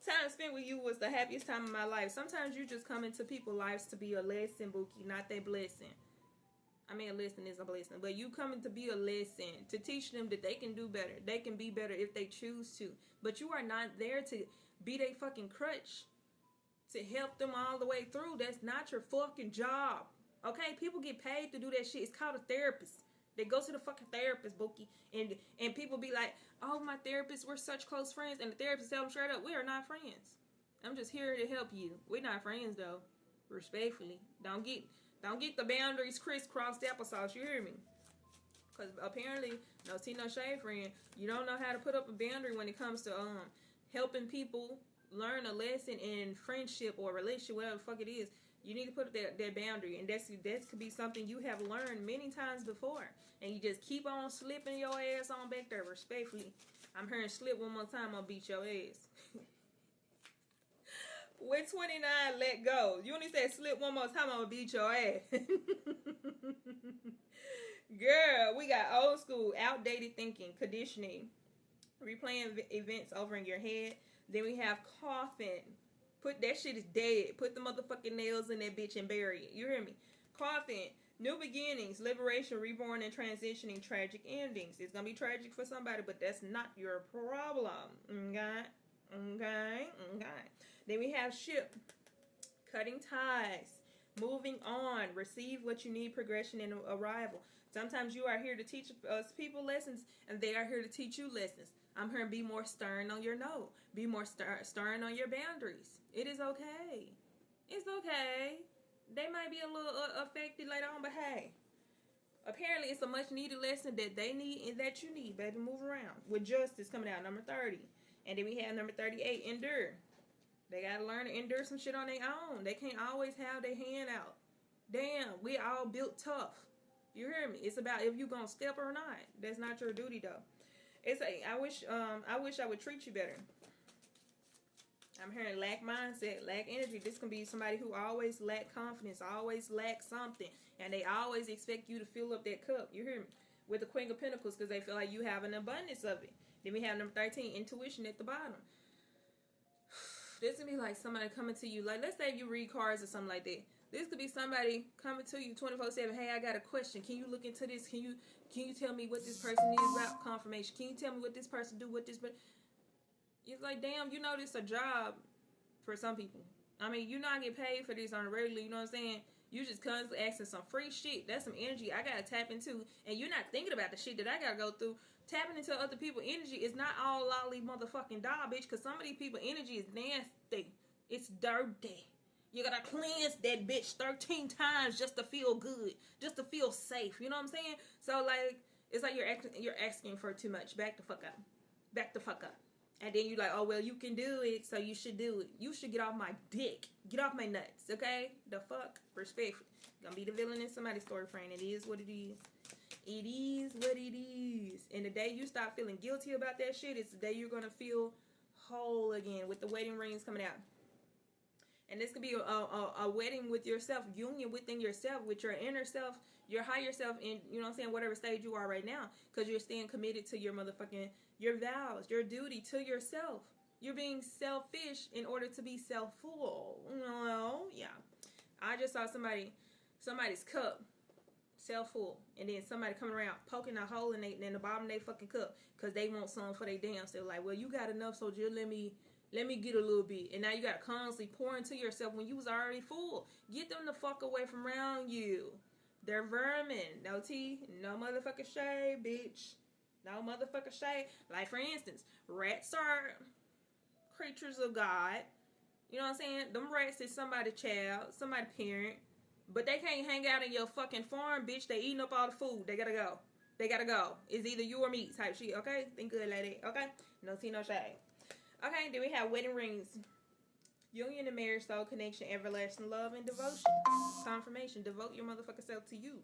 Time spent with you was the happiest time of my life. Sometimes you just come into people's lives to be a lesson, Bookie, not their blessing. I mean, a lesson is a blessing. But you coming to be a lesson, to teach them that they can do better. They can be better if they choose to. But you are not there to be their fucking crutch. To help them all the way through. That's not your fucking job. Okay? People get paid to do that shit. It's called a therapist. They go to the fucking therapist, Bookie. And people be like, oh, my therapist, we're such close friends. And the therapist tell them straight up, we are not friends. I'm just here to help you. We're not friends, though. Respectfully. Don't get the boundaries crisscrossed applesauce. You hear me? Because apparently, no tea, no shade, friend. You don't know how to put up a boundary when it comes to helping people learn a lesson in friendship or relationship, whatever the fuck it is. You need to put that boundary, and that could be something you have learned many times before, and you just keep on slipping your ass on back there. Respectfully, I'm hearing slip one more time, I'll beat your ass. With 29, let go. You only said slip one more time, I'm gonna beat your ass. Girl, we got old school, outdated thinking, conditioning, replaying events over in your head. Then we have coughing. Put that shit is dead. Put the motherfucking nails in that bitch and bury it. You hear me? Coughing. New beginnings, liberation, reborn, and transitioning, tragic endings. It's gonna be tragic for somebody, but that's not your problem. Okay. Then we have ship. Cutting ties. Moving on. Receive what you need, progression, and arrival. Sometimes you are here to teach us people lessons, and they are here to teach you lessons. I'm here to be more stern on your no. Be more stern on your boundaries. It is okay. It's okay. They might be a little affected later on, but hey. Apparently, it's a much needed lesson that they need and that you need. Baby, move around. With justice coming out, number 30. And then we have number 38, endure. They got to learn to endure some shit on their own. They can't always have their hand out. Damn, we all built tough. You hear me? It's about if you going to step or not. That's not your duty, though. I wish I would treat you better. I'm hearing lack mindset, lack energy. This can be somebody who always lack confidence, always lack something, and they always expect you to fill up that cup. You hear me? With the Queen of Pentacles, because they feel like you have an abundance of it. Then we have number 13, intuition at the bottom. This can be like somebody coming to you, like let's say you read cards or something like that. This could be somebody coming to you 24/7. Hey, I got a question. Can you look into this? Can you tell me what this person needs about confirmation? Can you tell me what this person do? It's like, damn, you know this a job for some people. I mean, you not get paid for this on a regular, you know what I'm saying? You just constantly asking some free shit. That's some energy I gotta tap into. And you're not thinking about the shit that I gotta go through. Tapping into other people's energy is not all lolly motherfucking dog, bitch. Because some of these people's energy is nasty. It's dirty. You gotta cleanse that bitch 13 times just to feel good. Just to feel safe. You know what I'm saying? So, like, it's like you're asking for too much. Back the fuck up. Back the fuck up. And then you're like, oh, well, you can do it, so you should do it. You should get off my dick. Get off my nuts, okay? The fuck? Respectfully. Gonna be the villain in somebody's story, friend. It is what it is. It is what it is. And the day you stop feeling guilty about that shit, it's the day you're gonna feel whole again with the wedding rings coming out. And this could be a wedding with yourself, union within yourself, with your inner self, your higher self, in, you know what I'm saying, whatever stage you are right now. Because you're staying committed to your your vows, your duty to yourself. You're being selfish in order to be self-full. No, yeah. I just saw somebody's cup, self-full. And then somebody coming around poking a hole in the bottom of their fucking cup. Because they want something for their damn self. Like, well, you got enough, so just let me get a little bit. And now you got to constantly pour into yourself when you was already full. Get them the fuck away from around you. They're vermin. No tea, no motherfucking shade, bitch. No motherfucking shade. Like, for instance, rats are creatures of God. You know what I'm saying? Them rats is somebody's child, somebody's parent. But they can't hang out in your fucking farm, bitch. They eating up all the food. They gotta go. They gotta go. It's either you or me type shit, okay? Think good, lady, okay? No tea, no shade. Okay, then we have wedding rings. Union and marriage, soul connection, everlasting love, and devotion. Confirmation. Devote your motherfucking self to you.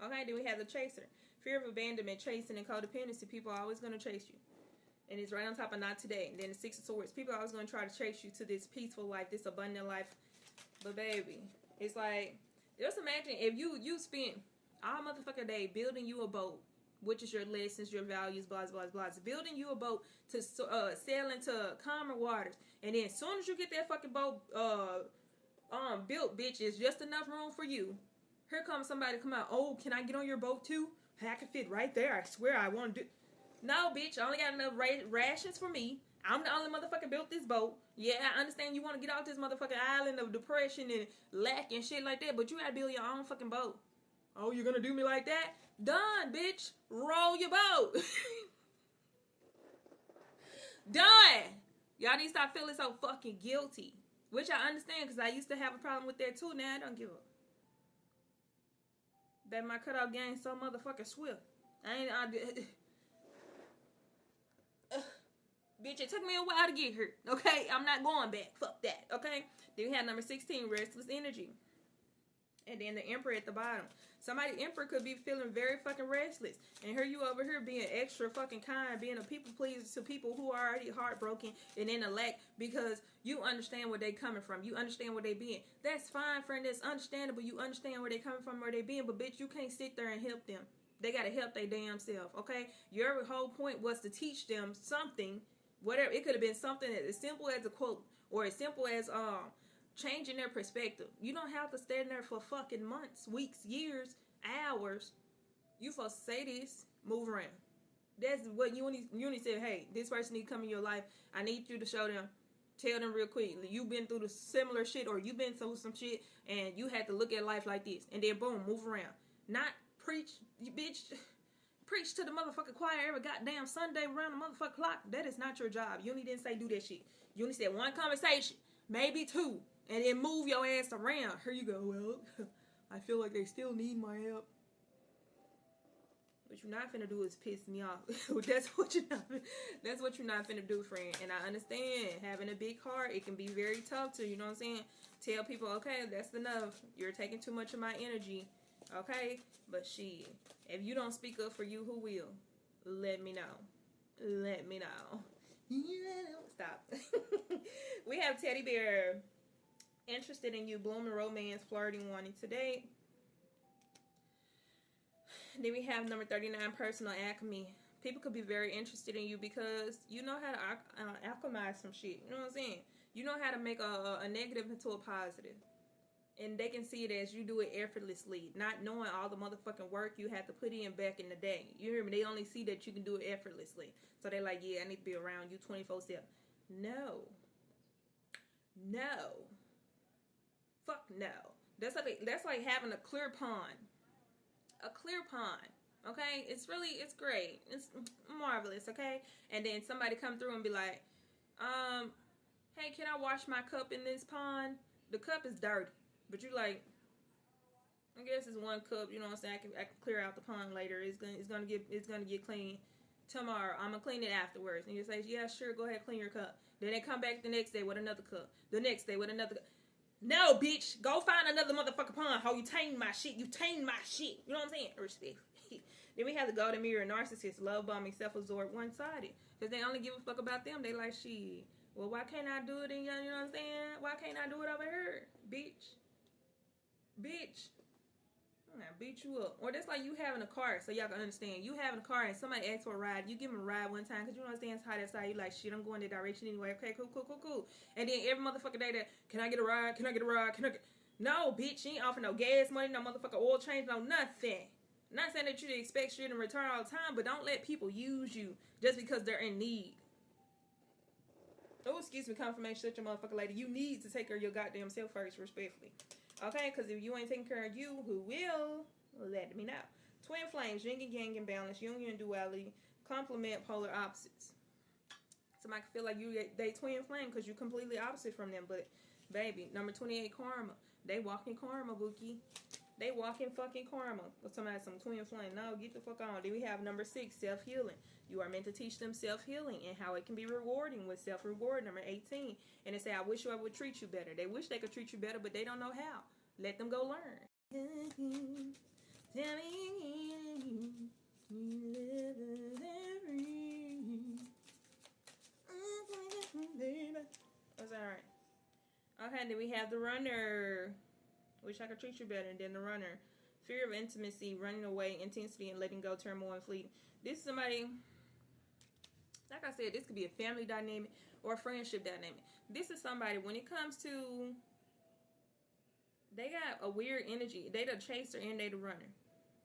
Okay, then we have the chaser. Fear of abandonment, chasing, and codependency. People are always going to chase you. And it's right on top of not today. And then the Six of Swords. People are always going to try to chase you to this peaceful life, this abundant life. But baby, it's like, just imagine if you spent all motherfucking day building you a boat, which is your lessons, your values, blah, blah, blah, blah. Building you a boat to sail into calmer waters. And then as soon as you get that fucking boat built, bitch, it's just enough room for you. Here comes somebody come out, oh, can I get on your boat too? Hey, I can fit right there. I swear I want to do. No, bitch, I only got enough rations for me. I'm the only motherfucker built this boat. Yeah, I understand you want to get off this motherfucking island of depression and lack and shit like that, but you gotta build your own fucking boat. Oh, you're gonna do me like that? Done, bitch. Roll your boat. Done. Y'all need to stop feeling so fucking guilty. Which I understand, because I used to have a problem with that too. Now I don't give up. That my cutoff game so motherfucking swift. Bitch, it took me a while to get here. Okay? I'm not going back. Fuck that. Okay? Then we have number 16, restless energy. And then the Emperor at the bottom. Somebody, Emperor, could be feeling very fucking restless. And here you over here being extra fucking kind, being a people pleaser to people who are already heartbroken and in a lack because you understand where they coming from. You understand where they being. That's fine, friend. That's understandable. You understand where they coming from, where they being. But bitch, you can't sit there and help them. They got to help their damn self, okay? Your whole point was to teach them something. Whatever. It could have been something as simple as a quote or as simple as changing their perspective. You don't have to stand there for fucking months, weeks, years, hours. You supposed to say this, move around. That's what you only said, hey, this person need to come in your life. I need you to show them, tell them real quick. You've been through the similar shit or you've been through some shit and you had to look at life like this. And then boom, move around. Not preach, bitch. Preach to the motherfucking choir every goddamn Sunday around the motherfucking clock. That is not your job. You only didn't say do that shit. You only said one conversation, maybe two. And then move your ass around. Here you go. Well, I feel like they still need my help. What you're not finna do is piss me off. That's what you're not finna do, friend. And I understand having a big heart, it can be very tough to, you know what I'm saying? Tell people, okay, that's enough. You're taking too much of my energy. Okay? But shit, if you don't speak up for you, who will? Let me know. Let me know. Stop. We have Teddy Bear. Interested in you, blooming romance, flirting, wanting to date. Then we have number 39, personal alchemy. People could be very interested in you because you know how to alchemize some shit. You know what I'm saying? You know how to make a negative into a positive. And they can see it as you do it effortlessly, not knowing all the motherfucking work you had to put in back in the day. You hear me? They only see that you can do it effortlessly. So they're like, yeah, I need to be around you 24/7. No. Fuck no. That's like having a clear pond. A clear pond. Okay? It's great. It's marvelous, okay? And then somebody come through and be like, hey, can I wash my cup in this pond? The cup is dirty. But you like, I guess it's one cup, you know what I'm saying? I can clear out the pond later. It's gonna get clean tomorrow. I'm gonna clean it afterwards. And you say, yeah, sure, go ahead, clean your cup. Then they come back the next day with another cup. The next day with another cup. No, bitch. Go find another motherfucking pond. How you taint my shit. You taint my shit. You know what I'm saying? Respect. Then we have the golden mirror, narcissist, love bombing, self-absorbed, one-sided. Because they only give a fuck about them. They like, shit. Well, why can't I do it in, you know what I'm saying? Why can't I do it over here? Bitch. I'm gonna beat you up. Or that's like you having a car, so y'all can understand. You having a car and somebody asks for a ride. You give them a ride one time because you don't understand how that side. You like, shit, I'm going that direction anyway. Okay, cool. And then every motherfucking day that, can I get a ride? No, bitch, you ain't offering no gas money, no motherfucking oil change, no nothing. Not saying that you expect shit in return all the time, but don't let people use you just because they're in need. Oh, excuse me, confirmation, such a motherfucking lady. You need to take care of your goddamn self first, respectfully. Okay, because if you ain't taking care of you, who will? Let me know. Twin flames, yin and yang imbalance, union and duality, complement polar opposites. Somebody can feel like they twin flame because you're completely opposite from them. But, baby, number 28, karma. They walk in karma, Bookie. They walk in fucking karma. Or somebody, some twin flame. No, get the fuck on. Then we have number 6, self-healing. You are meant to teach them self-healing and how it can be rewarding with self-reward. Number 18. And they say, I wish I would treat you better. They wish they could treat you better, but they don't know how. Let them go learn. That's alright. Okay, then we have the runner. Wish I could treat you better. And then the runner. Fear of intimacy, running away, intensity, and letting go, turmoil, and fleeting. This is somebody, like I said, this could be a family dynamic or a friendship dynamic. This is somebody, when it comes to, they got a weird energy. They the chaser and they the runner.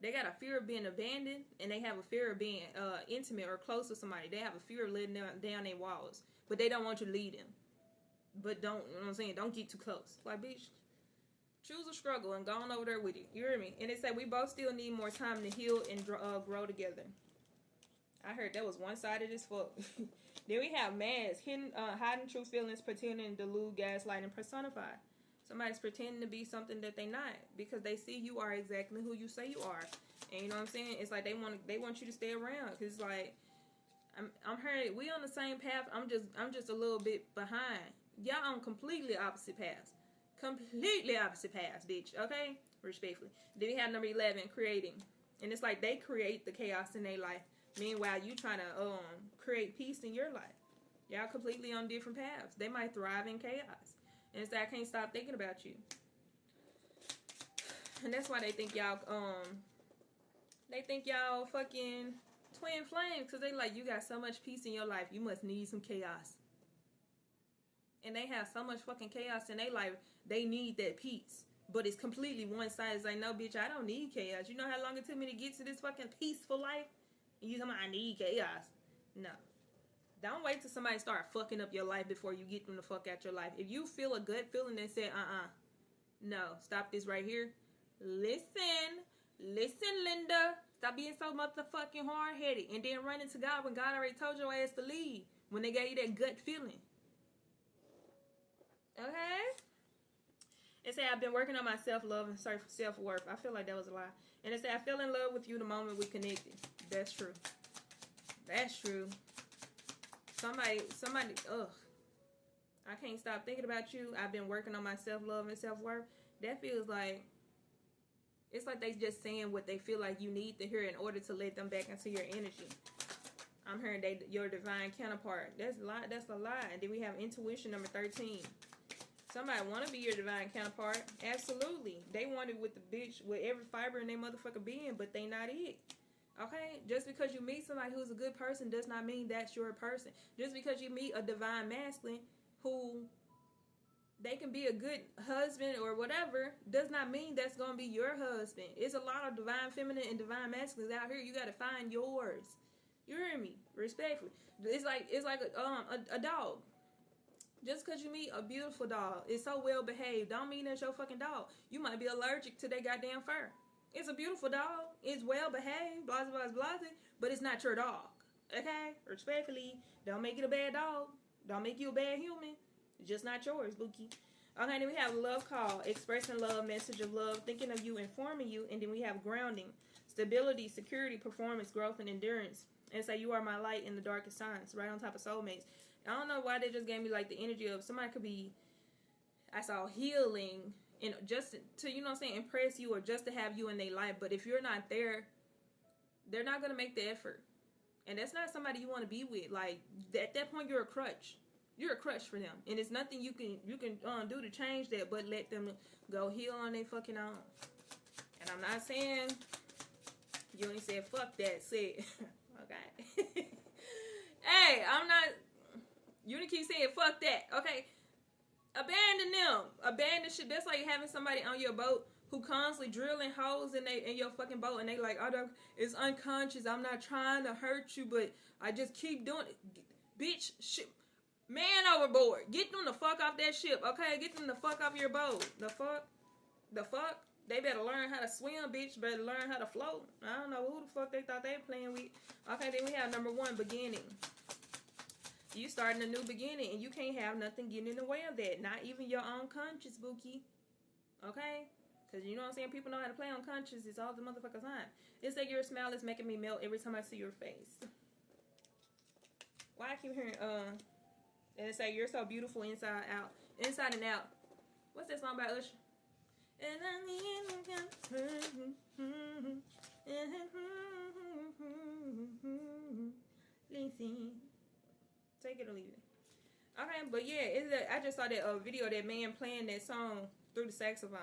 They got a fear of being abandoned, and they have a fear of being intimate or close with somebody. They have a fear of letting down their walls, but they don't want you to lead them. But don't, you know what I'm saying, don't get too close. Like, bitch, choose a struggle and go on over there with it. You hear me? And it said we both still need more time to heal and grow together. I heard that was one-sided as fuck. Then we have masks, hiding true feelings, pretending, delude, gaslight, and personify. Somebody's pretending to be something that they not because they see you are exactly who you say you are. And you know what I'm saying? It's like they want you to stay around because it's like I'm hearing we on the same path. I'm just a little bit behind. Y'all on completely opposite paths. Completely opposite paths, bitch. Okay? Respectfully. Then we have number 11, creating. And it's like they create the chaos in their life. Meanwhile, you trying to create peace in your life. Y'all completely on different paths. They might thrive in chaos. And it's like I can't stop thinking about you. And that's why they think y'all fucking twin flames. Because they like, you got so much peace in your life. You must need some chaos. And they have so much fucking chaos in their life, they need that peace. But it's completely one-sided. It's like, no, bitch, I don't need chaos. You know how long it took me to get to this fucking peaceful life? And you tell me I need chaos. No. Don't wait till somebody start fucking up your life before you get them the fuck out your life. If you feel a gut feeling that said, no, stop this right here. Listen, Linda. Stop being so motherfucking hard-headed. And then run into God when God already told your ass to leave. When they gave you that gut feeling. Okay? It said, I've been working on my self-love and search for self-worth. I feel like that was a lie. And it said, I fell in love with you the moment we connected. That's true. That's true. Somebody, ugh. I can't stop thinking about you. I've been working on my self-love and self-worth. That feels like, it's like they just saying what they feel like you need to hear in order to let them back into your energy. I'm hearing your divine counterpart. That's a lie. That's a lie. And then we have intuition number 13. Somebody want to be your divine counterpart. Absolutely. They want it with the bitch, with every fiber in their motherfucking being, but they not it. Okay? Just because you meet somebody who's a good person does not mean that's your person. Just because you meet a divine masculine who they can be a good husband or whatever does not mean that's going to be your husband. It's a lot of divine feminine and divine masculines out here. You got to find yours. You hear me? Respectfully. It's like a dog. Just because you meet a beautiful dog, it's so well behaved, don't mean that's your fucking dog. You might be allergic to their goddamn fur. It's a beautiful dog. It's well behaved, blah, blah, blah, but it's not your dog. Okay? Respectfully, don't make it a bad dog. Don't make you a bad human. It's just not yours, Bookie. Okay, then we have love call, expressing love, message of love, thinking of you, informing you, and then we have grounding, stability, security, performance, growth, and endurance. And say, you are my light in the darkest times, right on top of soulmates. I don't know why they just gave me like the energy of somebody could be, I saw healing and just to, you know what I'm saying, impress you or just to have you in their life. But if you're not there, they're not going to make the effort. And that's not somebody you want to be with. Like, at that point, you're a crutch. You're a crutch for them. And it's nothing you can do to change that but let them go heal on their fucking own. And I'm not saying, you only said fuck that, said, okay. Hey, I'm not... You keep saying, fuck that, okay? Abandon them. Abandon shit. That's like having somebody on your boat who constantly drilling holes in your fucking boat, and they like, oh, it's unconscious. I'm not trying to hurt you, but I just keep doing it. Bitch, shit. Man overboard. Get them the fuck off that ship, okay? Get them the fuck off your boat. The fuck? They better learn how to swim, bitch. Better learn how to float. I don't know who the fuck they thought they were playing with. Okay, then we have number 1, beginning. You starting a new beginning, and you can't have nothing getting in the way of that. Not even your own conscience, Bookie. Okay? Because you know what I'm saying? People know how to play on conscience. It's all the motherfucking time. It's like your smile is making me melt every time I see your face. Why I keep hearing, and it's like, you're so beautiful inside out. Inside and out. What's that song by Usher? And I listen. Take it or leave it. Okay, but yeah, I just saw that video of that man playing that song through the saxophone.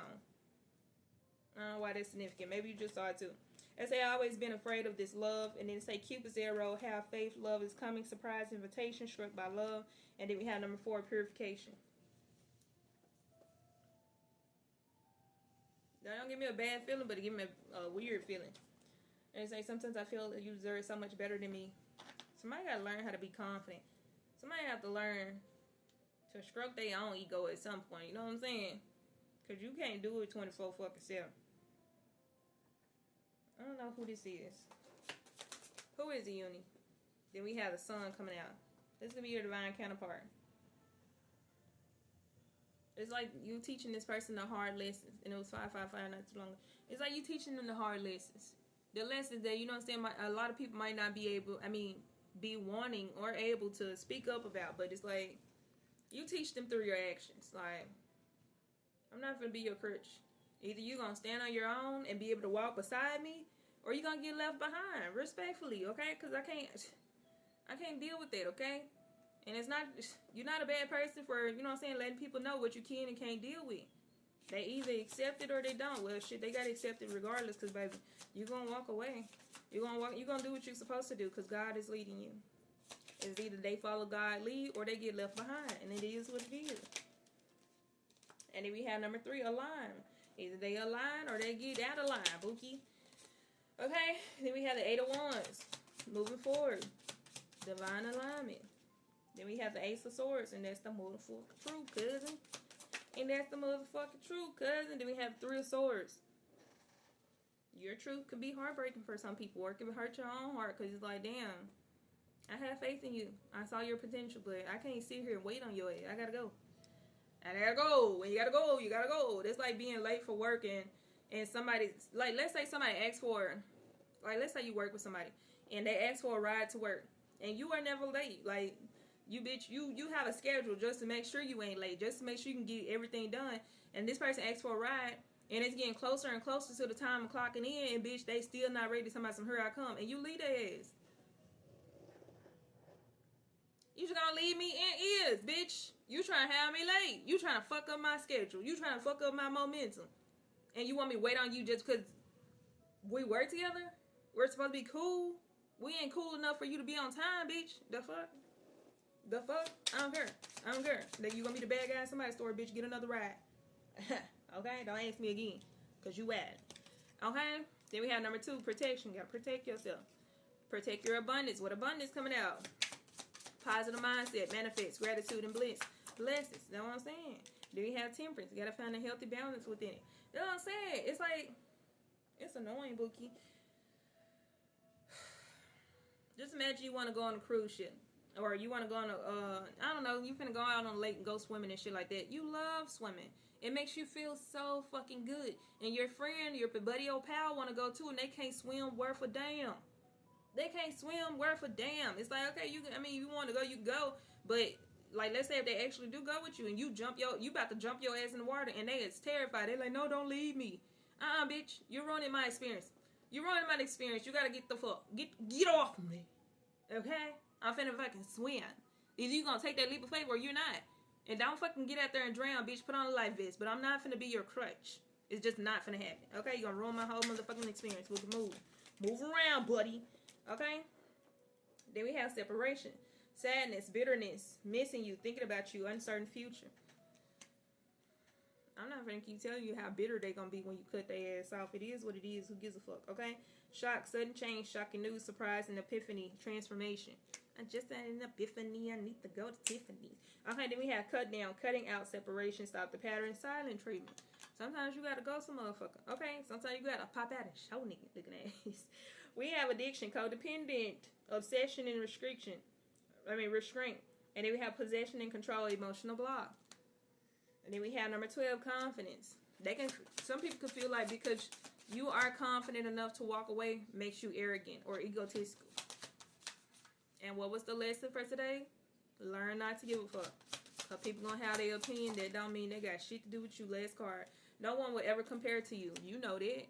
I don't know why that's significant. Maybe you just saw it too. It say, I've always been afraid of this love. And then it say, Cupid's arrow, have faith, love is coming, surprise, invitation, struck by love. And then we have number 4, purification. That don't give me a bad feeling, but it give me a weird feeling. And it say, sometimes I feel that you deserve so much better than me. Somebody got to learn how to be confident. Somebody have to learn to stroke their own ego at some point. You know what I'm saying? Because you can't do it 24 fucking 7. I don't know who this is. Who is the uni? Then we have the sun coming out. This is going to be your divine counterpart. It's like you teaching this person the hard lessons. And it was 555 not too long ago. It's like you teaching them the hard lessons. The lessons that, you know what I'm saying, a lot of people might not be able, be wanting or able to speak up about. But it's like, you teach them through your actions. Like, I'm not going to be your crutch. Either you're going to stand on your own and be able to walk beside me, or you're going to get left behind, respectfully, okay? Because I can't deal with that, okay? And it's not, you're not a bad person for, you know what I'm saying, letting people know what you can and can't deal with. They either accept it or they don't. Well, shit, they got to accept it regardless, because, baby, you're going to walk away. You're going to do what you're supposed to do, because God is leading you. It's either they follow God's lead or they get left behind, and it is what it is. And then we have number 3, align. Either they align or they get out of line, bookie. Okay, then we have the 8 of Wands. Moving forward. Divine alignment. Then we have the Ace of Swords, and that's the motherfucking truth, cousin. And that's the motherfucking truth, cousin. Then we have 3 of Swords. Your truth could be heartbreaking for some people, or it could hurt your own heart, because it's like, damn, I have faith in you. I saw your potential, but I can't sit here and wait on your ass. I gotta go. I gotta go. When you gotta go, you gotta go. It's like being late for work and somebody, like, let's say somebody asks for, like, let's say you work with somebody and they ask for a ride to work and you are never late. Like, you bitch, you have a schedule just to make sure you ain't late, just to make sure you can get everything done. And this person asks for a ride and it's getting closer and closer to the time of clocking in, and bitch, they still not ready to tell me some, here I come, and you leave their ass. You just gonna leave me in ears, bitch. You trying to have me late. You trying to fuck up my schedule. You trying to fuck up my momentum. And you want me to wait on you just because we work together? We're supposed to be cool. We ain't cool enough for you to be on time, bitch. The fuck? The fuck? I don't care. I don't care. That you gonna be the bad guy in somebody's story, bitch. Get another ride. Okay? Don't ask me again. Because you bad. Okay? Then we have number 2, protection. You gotta protect yourself. Protect your abundance. What abundance coming out? Positive mindset, manifest, gratitude, and bliss. Blessings. You know what I'm saying? Then we have temperance. You gotta find a healthy balance within it. You know what I'm saying? It's like, it's annoying, Bookie. Just imagine you want to go on a cruise ship. Or you want to go on a, I don't know, you finna go out on a lake and go swimming and shit like that. You love swimming. It makes you feel so fucking good. And your friend, your buddy old pal want to go too, and they can't swim worth a damn. They can't swim worth a damn. It's like, okay, you want to go, you go. But, like, let's say if they actually do go with you and you about to jump your ass in the water and they is terrified. They're like, no, don't leave me. Bitch, you're ruining my experience. You're ruining my experience. You gotta get the fuck, get off me. Okay? I'm finna fucking swim. Either you gonna take that leap of faith or you're not. And don't fucking get out there and drown, bitch. Put on a life vest. But I'm not finna be your crutch. It's just not finna happen. Okay? You're gonna ruin my whole motherfucking experience. We can move. Move around, buddy. Okay? Then we have separation. Sadness, bitterness, missing you, thinking about you, uncertain future. I'm not gonna keep telling you how bitter they gonna be when you cut their ass off. It is what it is. Who gives a fuck? Okay? Shock, sudden change, shocking news, surprise, and epiphany, transformation. I just had an epiphany. I need to go to Tiffany's. Okay, then we have cut down, cutting out, separation, stop the pattern, silent treatment. Sometimes you gotta go some motherfucker. Okay? Sometimes you gotta pop out and show nigga looking ass. We have addiction, codependent, obsession, and restraint. And then we have possession and control, emotional block. And then we have number 12, confidence. Some people could feel like because you are confident enough to walk away makes you arrogant or egotistical. And what was the lesson for today? Learn not to give a fuck. Because people gonna have their opinion. That don't mean they got shit to do with you. Last card. No one will ever compare to you. You know that.